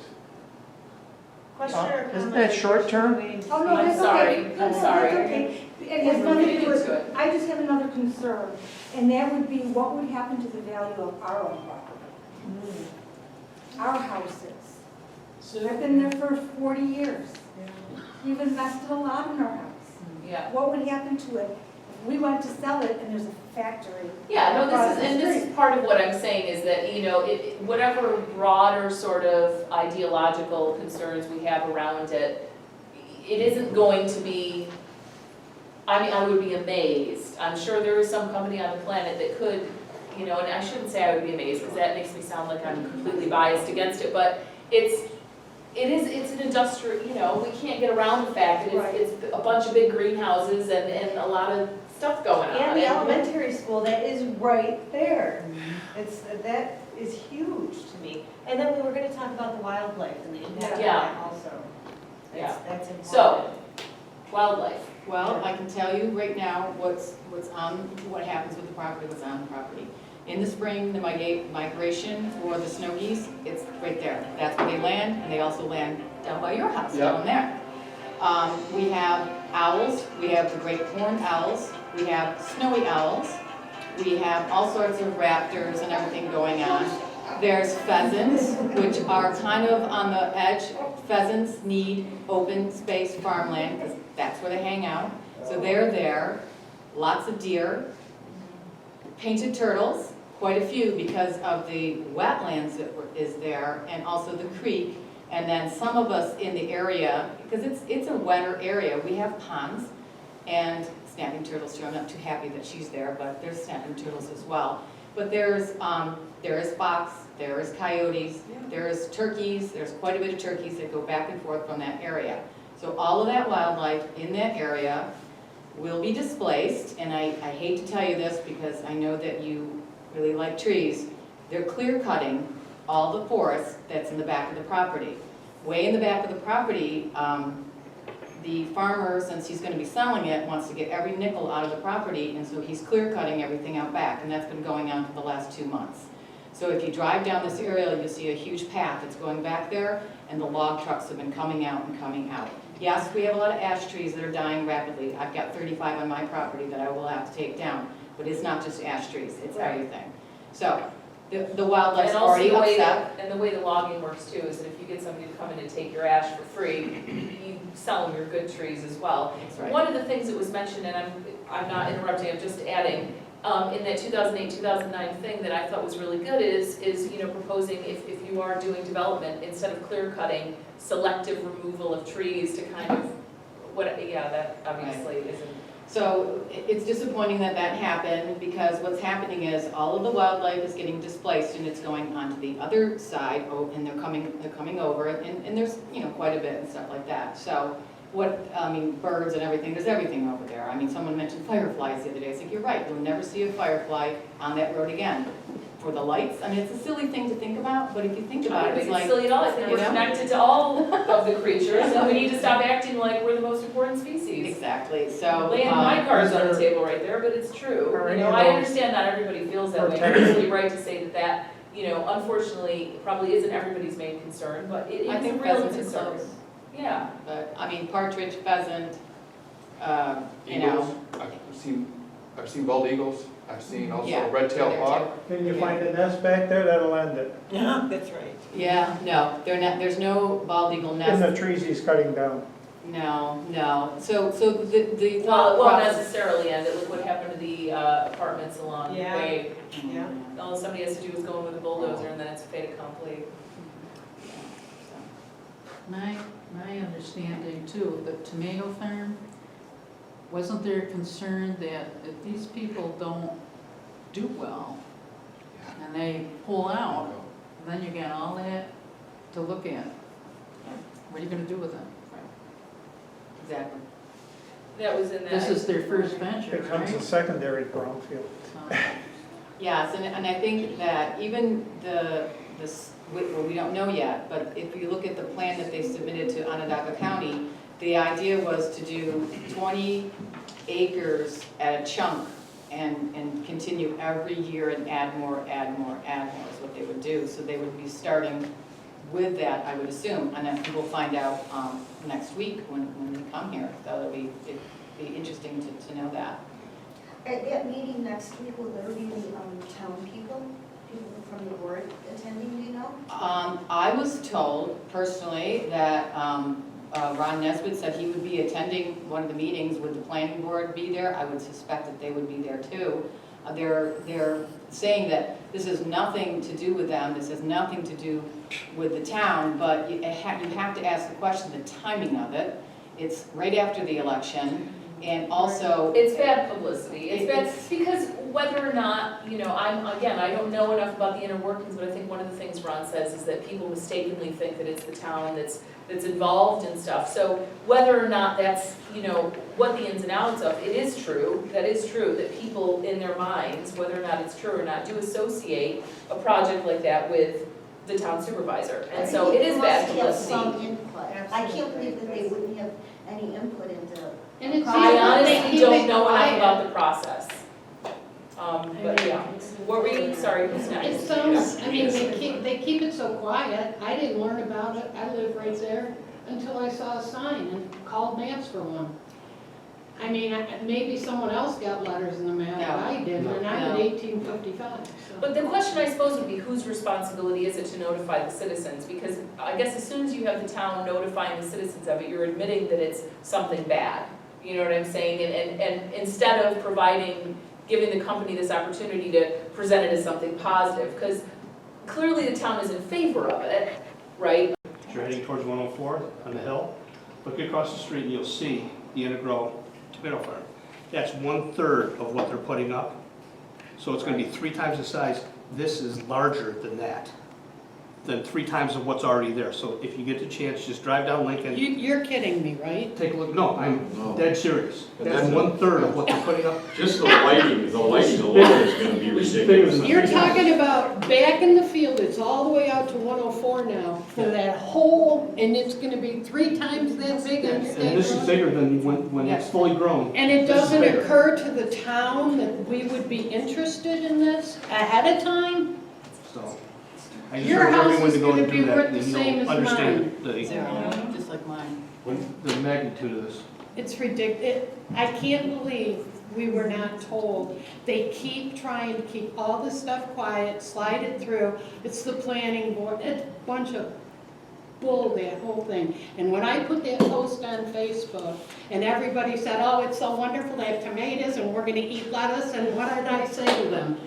Question or comment? Isn't that short term? Oh, no, I'm that's sorry, okay. I'm No, sorry. that's okay. It has nothing to do We'll get into with, it. I just have another concern, and that would be what would happen to the value of our own property? Our houses. I've been there for 40 years. We've invested a lot in our house. Yeah. What would happen to it if we went to sell it and there's a factory? Yeah, no, across this is, the and this street? is part of what I'm saying is that, you know, whatever broader sort of ideological concerns we have around it, it isn't going to be, I mean, I would be amazed. I'm sure there is some company on the planet that could, you know, and I shouldn't say I would be amazed, because that makes me sound like I'm completely biased against it, but it's an industrial, you know, we can't get around the fact that Right. it's a bunch of big greenhouses and a lot of stuff going on. And the elementary school, that is right there. That is huge to me. And then we were gonna talk about the wildlife and the impact of Yeah. that also. That's important. So, wildlife. Well, I can tell you right now what happens with the property, what's on the property. In the spring, the migration for the snow geese, it's right there. That's where they land, and they also land down by your house, Yeah. down there. We have owls, we have the great horned owls, we have snowy owls, we have all sorts of raptors and everything going on. There's pheasants, which are kind of on the edge. Pheasants need open space farmland, because that's where they hang out. So they're there. Lots of deer. Painted turtles, quite a few because of the wetlands that is there, and also the creek. And then some of us in the area, because it's a wetter area, we have ponds and snapping turtles too. I'm not too happy that she's there, but there's snapping turtles as well. But there is fox, there is coyotes, there is turkeys, there's quite a bit of turkeys that go back and forth from that area. So all of that wildlife in that area will be displaced, and I hate to tell you this because I know that you really like trees. They're clear cutting all the forest that's in the back of the property. Way in the back of the property, the farmer, since he's going to be selling it, wants to get every nickel out of the property, and so he's clear cutting everything out back, and that's been going on for the last 2 months. So if you drive down this area, you'll see a huge path that's going back there, and the log trucks have been coming out and coming out. Yes, we have a lot of ash trees that are dying rapidly. I've got 35 on my property that I will have to take down, but it's not just ash trees, it's everything. So the wildlife's And also already the way upset. and the way the logging works too is that if you get somebody to come in and take your ash for free, you sell them your good trees as well. That's right. One of the things that was mentioned, and I'm not interrupting, I'm just adding, in that 2008-2009 thing that I thought was really good is you know, proposing if you are doing development, instead of clear cutting, selective removal of trees to kind of, that obviously isn't. So it's disappointing that that happened, because what's happening is all of the wildlife is getting displaced and it's going onto the other side, and they're coming over, and there's, you know, quite a bit and stuff like that. So birds and everything, there's everything over there. I mean, someone mentioned fireflies the other day. It's like, you're right, you'll never see a firefly on that road again. For the lights, I mean, it's a silly thing to think about, but if you think about it, it's like, silly at all. I think you we're know? connected to all of the creatures, and we need to stop acting like we're the most important species. exactly, so. Laying my cards on the table right there, but it's true. Are You any know, of I those understand not everybody feels that way. You're absolutely right to say that, you know, unfortunately, probably isn't everybody's main concern, but it I is a think real pheasants are concern. close. Yeah. But, I mean, partridge, pheasant, you Eagles, know. I've seen bald eagles, I've seen also Yeah, red-tailed they're hawk. Can you find a nest back there that'll end it? Yeah, that's right. Yeah, no, they're not, there's no bald eagle In nest. the trees he's cutting down. No. So the Well, thought it won't process. necessarily end. Look what happened to the apartments along the Yeah. way. Yeah. All somebody has to do is go in with a bulldozer, and then it's fait accompli. My understanding too, of the tomato farm, wasn't there concern that if these people don't do well and they pull out, then you got all that to look at? What are you gonna do with them? Exactly. That was in that. This is their first venture, It becomes a right? secondary brownfield. So, Yes, and I think that even well, we don't know yet, but if you look at the plan that they submitted to Onondaga County, the idea was to do 20 acres at a chunk and continue every year and add more is what they would do. So they would be starting with that, I would assume, and then we'll find out next week when we come here. So it'd be interesting to know that. At that meeting next week, will there be any town people from the board attending, do you know? I was told personally that Ron Nesbitt said he would be attending one of the meetings. Would the planning board be there? I would suspect that they would be there too. They're saying that this has nothing to do with them, this has nothing to do with the town, but you have to ask the question, the timing of it. It's right after the election, and also. It's bad publicity. It's bad, It's- because whether or not, you know, I don't know enough about the inner workings, but I think one of the things Ron says is that people mistakenly think that it's the town that's involved in stuff. So whether or not that's, you know, what the ins and outs of, it is true, that is true, that people in their minds, whether or not it's true or not, do associate a project like that with the town supervisor. And so it is bad They must have publicity. some input. I can't believe that they wouldn't have any input into. And it's I honestly they keep don't it know enough quiet. about the process. But yeah, what were you, sorry, who's next? It sounds, I mean, they keep it so quiet. I didn't learn about it, I live right there, until I saw a sign and called and asked for one. I mean, maybe someone else got letters in the mail, but I didn't, and I'm in No. 1855, so. But the question, I suppose, would be whose responsibility is it to notify the citizens? Because I guess as soon as you have the town notifying the citizens of it, you're admitting that it's something bad. You know what I'm saying? And instead of giving the company this opportunity to present it as something positive, because clearly the town is in favor of it, right? As you're heading towards 104 on the hill, look across the street and you'll see the Integral Tomato Farm. That's 1/3 of what they're putting up. So it's gonna be 3 times the size. This is larger than that, than 3 times of what's already there. So if you get the chance, just drive down Lincoln, You're kidding me, right? take a look. No, I'm No. dead serious. And That's then- 1/3 of what they're putting up. Just the lighting alone is gonna be ridiculous. You're talking about back in the field, it's all the way out to 104 now, for that whole, and it's gonna be 3 times that big on your And this is road? bigger than when it's fully grown. And it This is doesn't bigger. occur to the town that we would be interested in this ahead of time? So I just Your urge house everyone is to go gonna and be do that, worth the and same you'll as understand Just like mine. the magnitude of this. It's ridiculous. I can't believe we were not told. They keep trying to keep all this stuff quiet, slide it through. It's the planning board, it's a bunch of bull, that whole thing. And when I put that post on Facebook, and everybody said, oh, it's so wonderful, they have tomatoes, and we're gonna eat lettuce, and what did I say to them?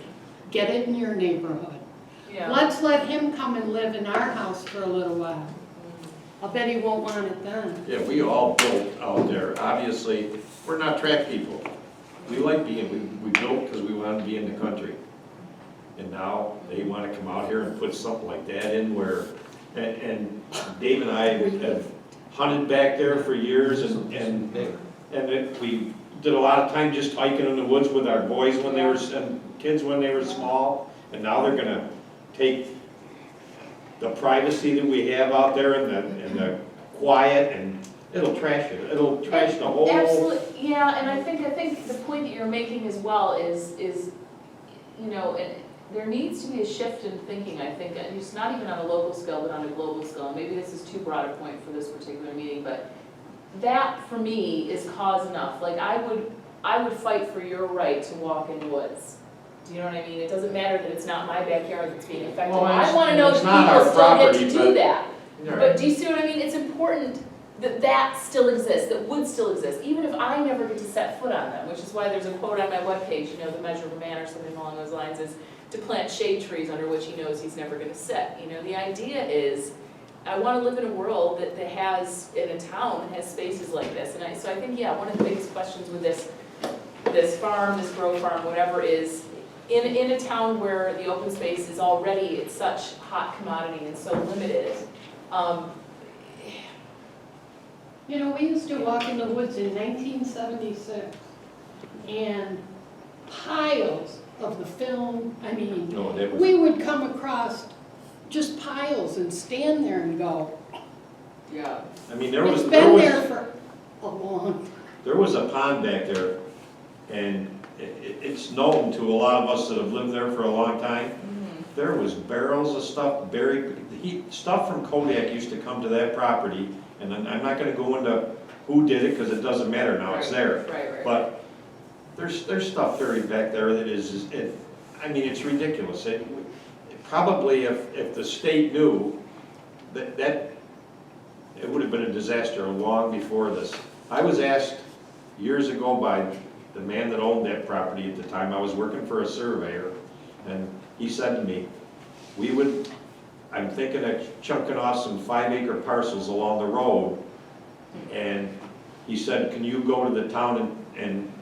Get it in your neighborhood. Yeah. Let's let him come and live in our house for a little while. I'll bet he won't want it then. Yeah, we all built out there. Obviously, we're not track people. We like we built because we wanted to be in the country. And now they want to come out here and put something like that in where, and Dave and I have hunted back there for years and we did a lot of time just hiking in the woods with our boys when they were, and kids when they were small. And now they're gonna take the privacy that we have out there and the quiet, and it'll trash it. It'll trash the whole. Absolutely, yeah, and I think the point that you're making as well is, you know, and there needs to be a shift in thinking, I think, and it's not even on a local scale, but on a global scale. And maybe this is too broad a point for this particular meeting, but that, for me, is cause enough. Like, I would fight for your right to walk in woods. Do you know what I mean? It doesn't matter that it's not my backyard that's being affected. Well, I wanna know that it's not our people still get property, to do but- that. Right. But do you see what I mean? It's important that that still exists, that would still exist, even if I never get to set foot on them, which is why there's a quote on my webpage, you know, the measure of a man or something along those lines is to plant shade trees under which he knows he's never gonna sit. You know, the idea is, I wanna live in a world that has, in a town, that has spaces like this. And so I think, yeah, one of the biggest questions with this farm, this grow farm, whatever, is in a town where the open space is already, it's such hot commodity and so limited, You know, we used to walk in the woods in 1976, and piles of the film, I mean, No, that was. we would come across just piles and stand there and go, yeah. I mean, there it's was been there for a long. there was a pond back there, and it's known to a lot of us that have lived there for a long time. There was barrels of stuff buried. Stuff from Kodak used to come to that property, and I'm not gonna go into who did it, because it doesn't matter now, it's there. Right. But there's stuff buried back there that I mean, it's ridiculous. Probably if the state knew that it would have been a disaster long before this. I was asked years ago by the man that owned that property at the time, I was working for a surveyor, and he said to me, I'm thinking of chunking off some 5-acre parcels along the road, and he said, can you go to the town and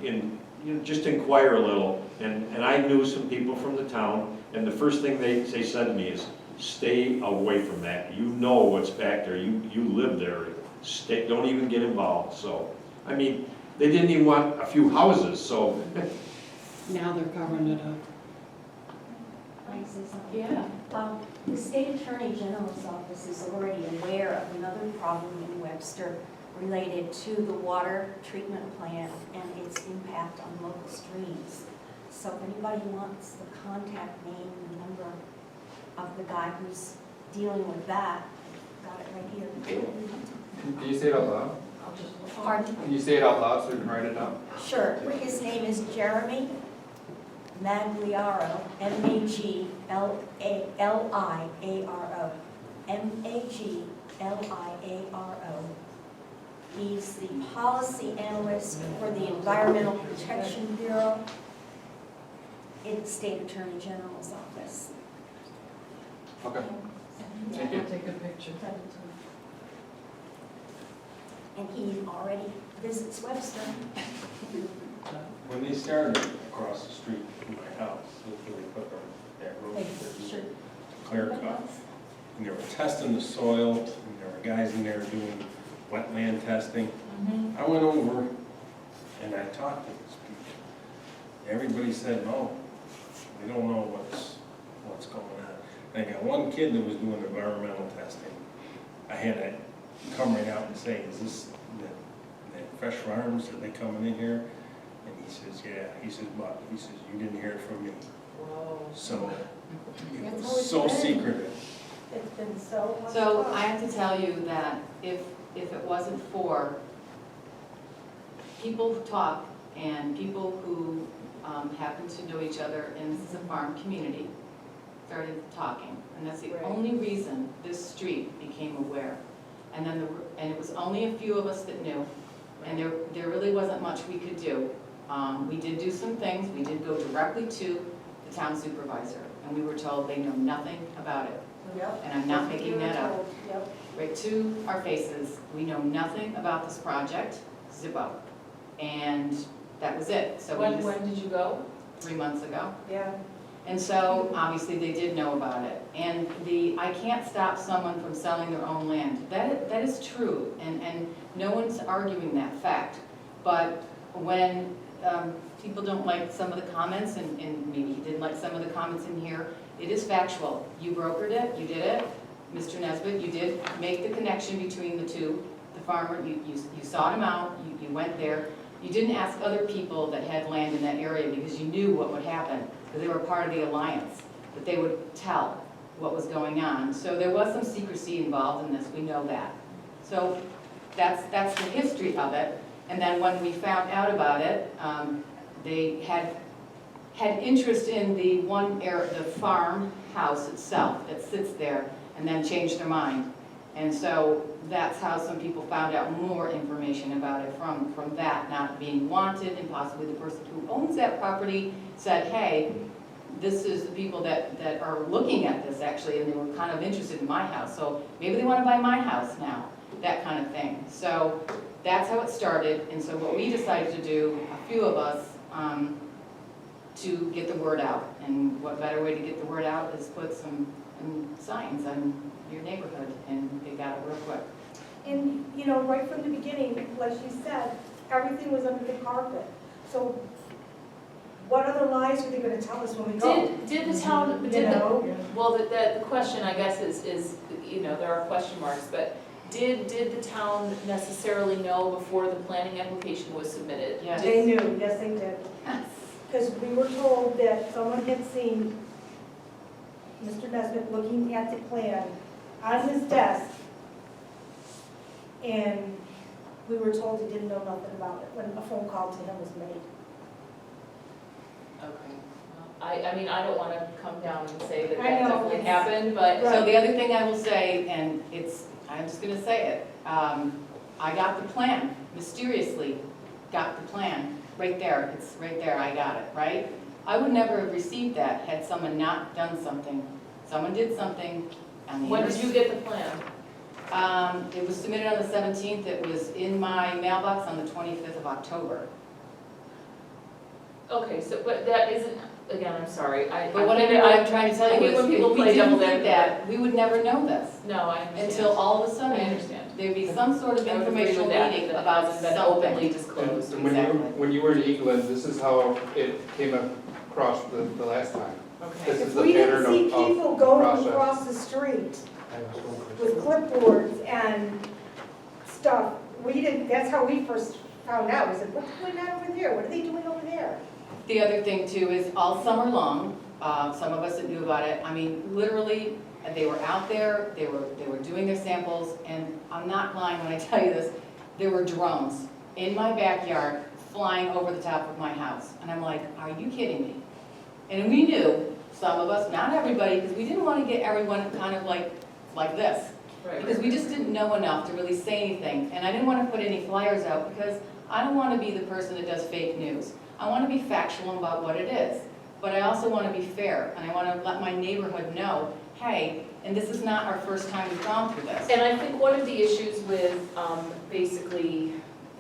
just inquire a little? And I knew some people from the town, and the first thing they said to me is, stay away from that. You know what's back there. You live there. Don't even get involved. So, I mean, they didn't even want a few houses, so. Now they're covering it up. Can I say something? Yeah. The state attorney general's office is already aware of another problem in Webster related to the water treatment plant and its impact on local streams. So if anybody wants the contact name and number of the guy who's dealing with that, got it right here. Can you say it out loud? Pardon? Can you say it out loud so we can write it down? Sure. His name is Jeremy Magliaro, Magliaro. Magliaro. He's the policy analyst for the Environmental Protection Bureau in the State Attorney General's office. Okay, thank you. I'll take a picture. And he already visits Webster. When they started across the street from my house, before they put that road there, Sure. clear cut. And they were testing the soil, and there were guys in there doing wetland testing. I went over and I talked to these people. Everybody said, no, they don't know what's going on. And I got one kid that was doing environmental testing. I had to come right out and say, is this the Fresh Farms, are they coming in here? And he says, yeah. He says, but, he says, you didn't hear it from me. Whoa. So, it That's was always so been. secretive. It's been so much So fun. I have to tell you that if it wasn't for people who talk and people who happen to know each other, and this is a farm community, started talking, and that's the Right. only reason this street became aware. And then and it was only a few of us that knew, and there really wasn't much we could do. We did do some things. We did go directly to the town supervisor, and we were told they know nothing about it. Yep. And I'm not making that up. Yep. Right to our faces, we know nothing about this project, zippo. And that was it. So we just, When did you go? 3 months ago. Yeah. And so, obviously, they did know about it. And I can't stop someone from selling their own land. That is true, and no one's arguing that fact. But when people don't like some of the comments, and maybe you didn't like some of the comments in here, it is factual. You brokered it, you did it. Mr. Nesbitt, you did make the connection between the two. The farmer, you sought him out, you went there. You didn't ask other people that had land in that area because you knew what would happen, because they were part of the alliance, that they would tell what was going on. So there was some secrecy involved in this, we know that. So that's the history of it. And then when we found out about it, they had interest in the the farmhouse itself that sits there, and then changed their mind. And so that's how some people found out more information about it, from that not being wanted, and possibly the person who owns that property said, hey, this is the people that are looking at this actually, and they were kind of interested in my house, so maybe they want to buy my house now, that kind of thing. So that's how it started, and so what we decided to do, a few of us, to get the word out. And what better way to get the word out is put some signs on your neighborhood, and they got it real quick. And, you know, right from the beginning, like she said, everything was under the carpet. So what other lies are they gonna tell us when we go? Did the town, You know? well, the question, I guess, is, you know, there are question marks, but did the town necessarily know before the planning application was submitted? Yes. They knew, yes, they did. Because we were told that someone had seen Mr. Nesbitt looking at the plan on his desk, and we were told he didn't know nothing about it when a phone call to him was made. Okay. I mean, I don't wanna come down and say that I that know, definitely it's- happened, but, So the other thing I will say, and I'm just gonna say it, I got the plan, mysteriously got the plan, right there, it's right there, I got it, right? I would never have received that had someone not done something. Someone did something, and the. when did you get the plan? It was submitted on the 17th, it was in my mailbox on the 25th of October. Okay, so, but that isn't, again, I'm sorry, But what I'm trying to tell I you hate is, when people if we play didn't devil's get that, we would never know this. No, I understand. Until all of a I sudden, understand. there'd be some sort of I would agree informational with that, meeting that about hasn't been openly something. disclosed. And when you were in England, this is how it came across the last time. Okay. This is If the we pattern didn't see of people going process. across the street with clipboards and stuff, we didn't, that's how we first found out. We said, what's going on over there? What are they doing over there? The other thing too is all summer long, some of us that knew about it, I mean, literally, they were out there, they were doing their samples, and I'm not lying when I tell you this, there were drones in my backyard flying over the top of my house. And I'm like, are you kidding me? And we knew, some of us, not everybody, because we didn't want to get everyone kind of like this. Right. Because we just didn't know enough to really say anything. And I didn't want to put any flyers out because I don't want to be the person that does fake news. I want to be factual about what it is. But I also want to be fair, and I want to let my neighborhood know, hey, and this is not our first time we've gone through this. And I think one of the issues with, basically,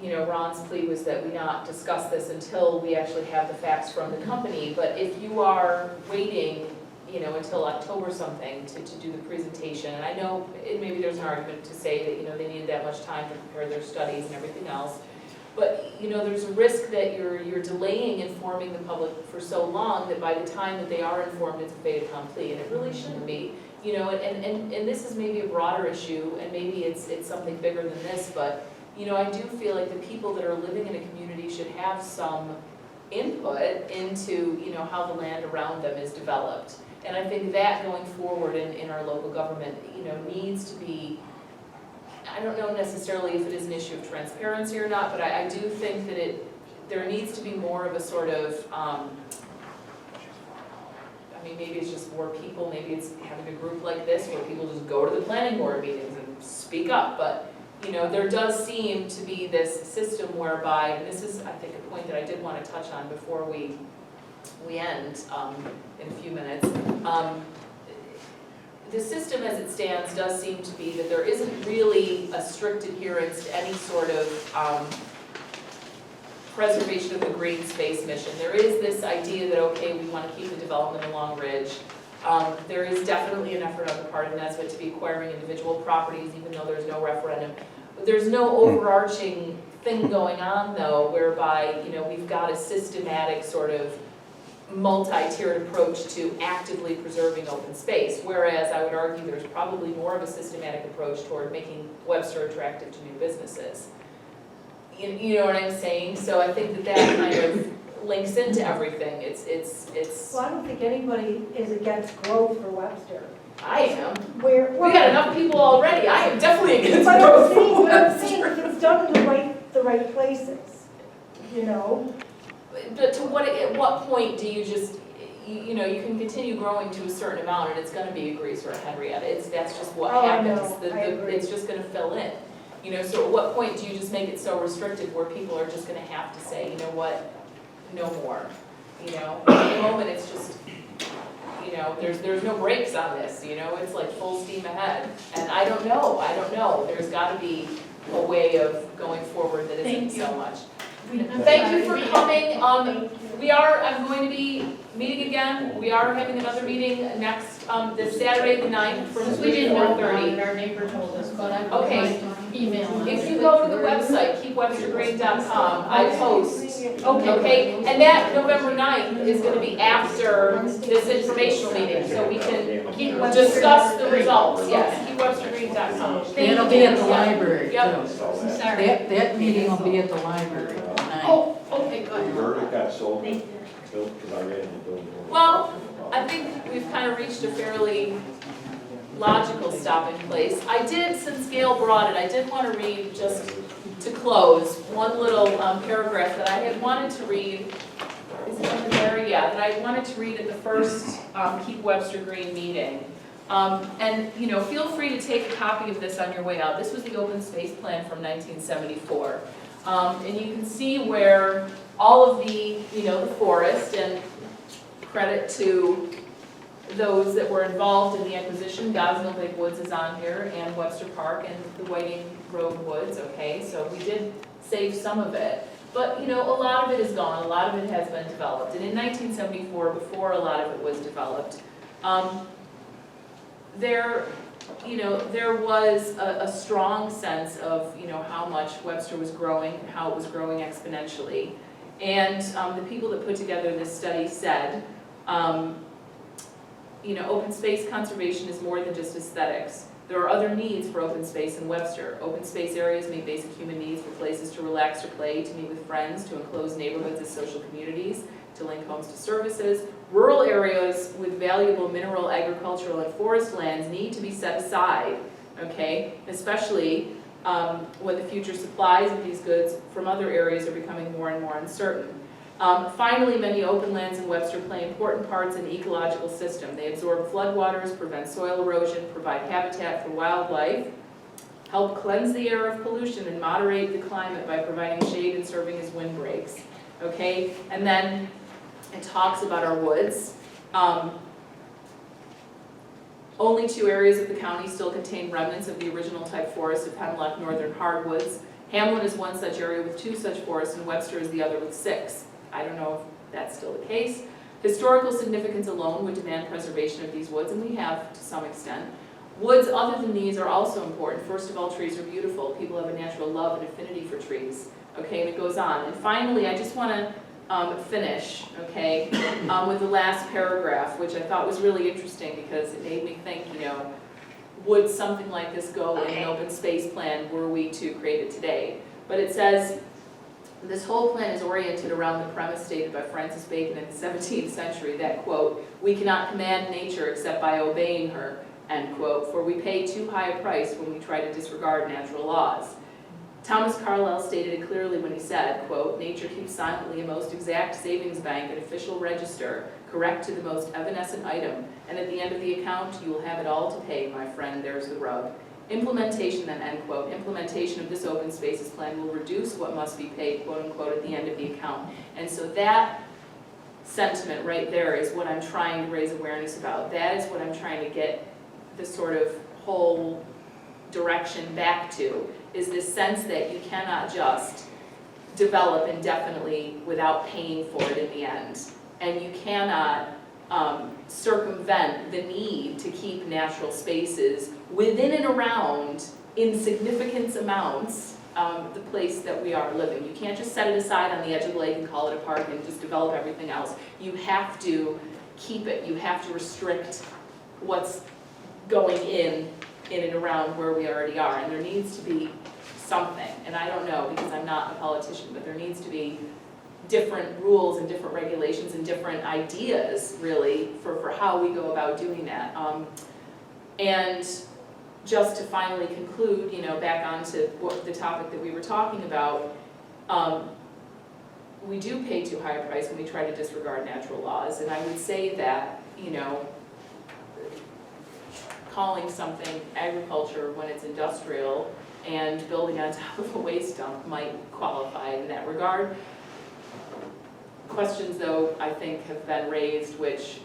Ron's plea was that we not discuss this until we actually have the facts from the company. But if you are waiting, until October something to do the presentation, and I know maybe there's an argument to say that, they needed that much time to prepare their studies and everything else. But, there's a risk that you're delaying informing the public for so long that by the time that they are informed, it's a fait accompli, and it really shouldn't be. And this is maybe a broader issue, and maybe it's something bigger than this, but, I do feel like the people that are living in a community should have some input into, how the land around them is developed. And I think that going forward in our local government, needs to be, I don't know necessarily if it is an issue of transparency or not, but I do think that there needs to be more of a sort of, maybe it's just more people, maybe it's having a group like this where people just go to the planning board meetings and speak up, but, there does seem to be this system whereby, and this is, I think, a point that I did want to touch on before we end in a few minutes. The system as it stands does seem to be that there isn't really a strict adherence to any sort of preservation of the green space mission. There is this idea that, okay, we want to keep the development along Ridge. There is definitely an effort on the part of Nesbitt to be acquiring individual properties, even though there's no referendum. But there's no overarching thing going on, though, whereby, we've got a systematic sort of multi-tiered approach to actively preserving open space, whereas I would argue there's probably more of a systematic approach toward making Webster attractive to new businesses. You know what I'm saying? So I think that kind of links into everything. It's. Well, I don't think anybody is against growth for Webster. I am. We We got enough people already. I am definitely against But growth for I'm saying, Webster. if it's done in the right places, But at what point do you just, you can continue growing to a certain amount and it's gonna be a Greece or a Henrietta. That's just what Oh, I happens. know. I agree. It's just gonna fill in. So at what point do you just make it so restricted where people are just gonna have to say, you know what, no more? At the moment, it's just, there's no brakes on this, it's like full steam ahead. And I don't know. There's gotta be a way of going forward that isn't Thank you. so much. Thank you for coming. I'm going to be meeting again. We are having another meeting next, this Saturday the 9th from Because 3 we to didn't know 4:30. about it, our neighbor told us, but I Okay. would email us. If you go to the website, keepwebstergreen.com, I post, okay? And that November 9th is gonna be after this informational meeting, so we can discuss the results, yes, keepwebstergreen.com. It'll be at the library, Yep. too. Sorry. That meeting will be at the library tonight. Oh, okay, You good. heard it got sold, built, because I ran the building. Well, I think we've kind of reached a fairly logical stopping place. I did, since Gail brought it, I did want to read, just to close, one little paragraph that I had wanted to read is it over there? Yeah, that I wanted to read at the first Keep Webster Green meeting. And, you know, feel free to take a copy of this on your way out. This was the open space plan from 1974. And you can see where all of the, you know, the forest, and credit to those that were involved in the acquisition. Gosnell Big Woods is on here, and Webster Park, and the Whiting Road Woods, okay? So we did save some of it. But, you know, a lot of it is gone, a lot of it has been developed. And in 1974, before a lot of it was developed, there was a strong sense of, you know, how much Webster was growing, and how it was growing exponentially. And the people that put together this study said, you know, open space conservation is more than just aesthetics. There are other needs for open space in Webster. Open space areas meet basic human needs for places to relax or play, to meet with friends, to enclose neighborhoods as social communities, to link homes to services. Rural areas with valuable mineral, agricultural, and forest lands need to be set aside, okay? Especially when the future supplies of these goods from other areas are becoming more and more uncertain. Finally, many open lands in Webster play important parts in the ecological system. They absorb floodwaters, prevent soil erosion, provide habitat for wildlife, help cleanse the air of pollution, and moderate the climate by providing shade and serving as windbreaks. Okay, and then it talks about our woods. Only 2 areas of the county still contain remnants of the original type forest of hemlock northern hardwoods. Hamlin is one such area with 2 such forests, and Webster is the other with 6. I don't know if that's still the case. Historical significance alone would demand preservation of these woods, and we have to some extent. Woods other than these are also important. First of all, trees are beautiful. People have a natural love and affinity for trees. Okay, and it goes on. And finally, I just want to finish, okay, with the last paragraph, which I thought was really interesting because it made me think, you know, would something like this go in an open space plan were we to create it today? But it says, this whole plan is oriented around the premise stated by Francis Bacon in the 17th century that, quote, we cannot command nature except by obeying her, end quote, for we pay too high a price when we try to disregard natural laws. Thomas Carlyle stated it clearly when he said, quote, nature keeps silently a most exact savings bank and official register, correct to the most evanescent item, and at the end of the account, you will have it all to pay, my friend, there's the rub. Implementation, then, end quote, implementation of this open spaces plan will reduce what must be paid, quote unquote, at the end of the account. And so that sentiment right there is what I'm trying to raise awareness about. That is what I'm trying to get this sort of whole direction back to, is this sense that you cannot just develop indefinitely without paying for it in the end. And you cannot circumvent the need to keep natural spaces within and around, in significant amounts, the place that we are living. You can't just set it aside on the edge of the lake and call it a park and just develop everything else. You have to keep it. You have to restrict what's going in and around where we already are. And there needs to be something, and I don't know because I'm not a politician, but there needs to be different rules and different regulations and different ideas, really, for how we go about doing that. And just to finally conclude, you know, back onto the topic that we were talking about, we do pay too high a price when we try to disregard natural laws, and I would say that, you know, calling something agriculture when it's industrial and building on top of a waste dump might qualify in that regard. Questions, though, I think have been raised which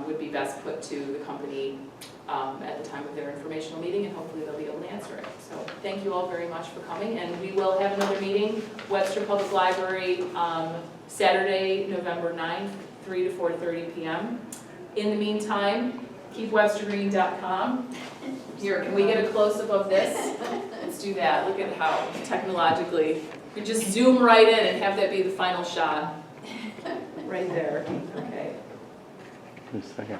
would be best put to the company at the time of their informational meeting, and hopefully they'll be able to answer it. So thank you all very much for coming, and we will have another meeting, Webster Public Library, Saturday, November 9th, 3 to 4:30 p.m. In the meantime, keepwebstergreen.com. Here, can we get a close-up of this? Let's do that. Look at how technologically, you just zoom right in and have that be the final shot. Right there, okay. Just a second.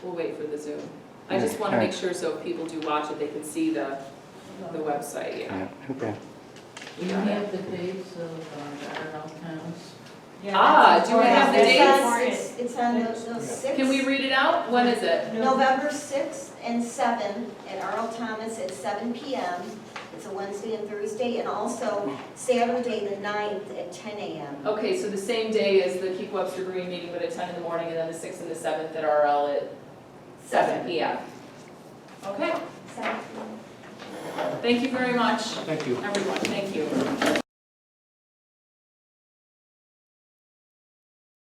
We'll wait for the zoom. I just want to make sure so if people do watch it, they can see the website, yeah. Okay. Do you have the dates of our towns? Ah, do we have the dates? It's on the 6th. Can we read it out? When is it? November 6th and 7th at Earl Thomas at 7 PM. It's a Wednesday and Thursday, and also Saturday, the 9th at 10 AM. Okay, so the same day as the Keep Webster Green meeting, but at 10 in the morning, and then the 6th and the 7th at RL at 7 PM. Okay, thank you very much, Thank you. everyone, thank you.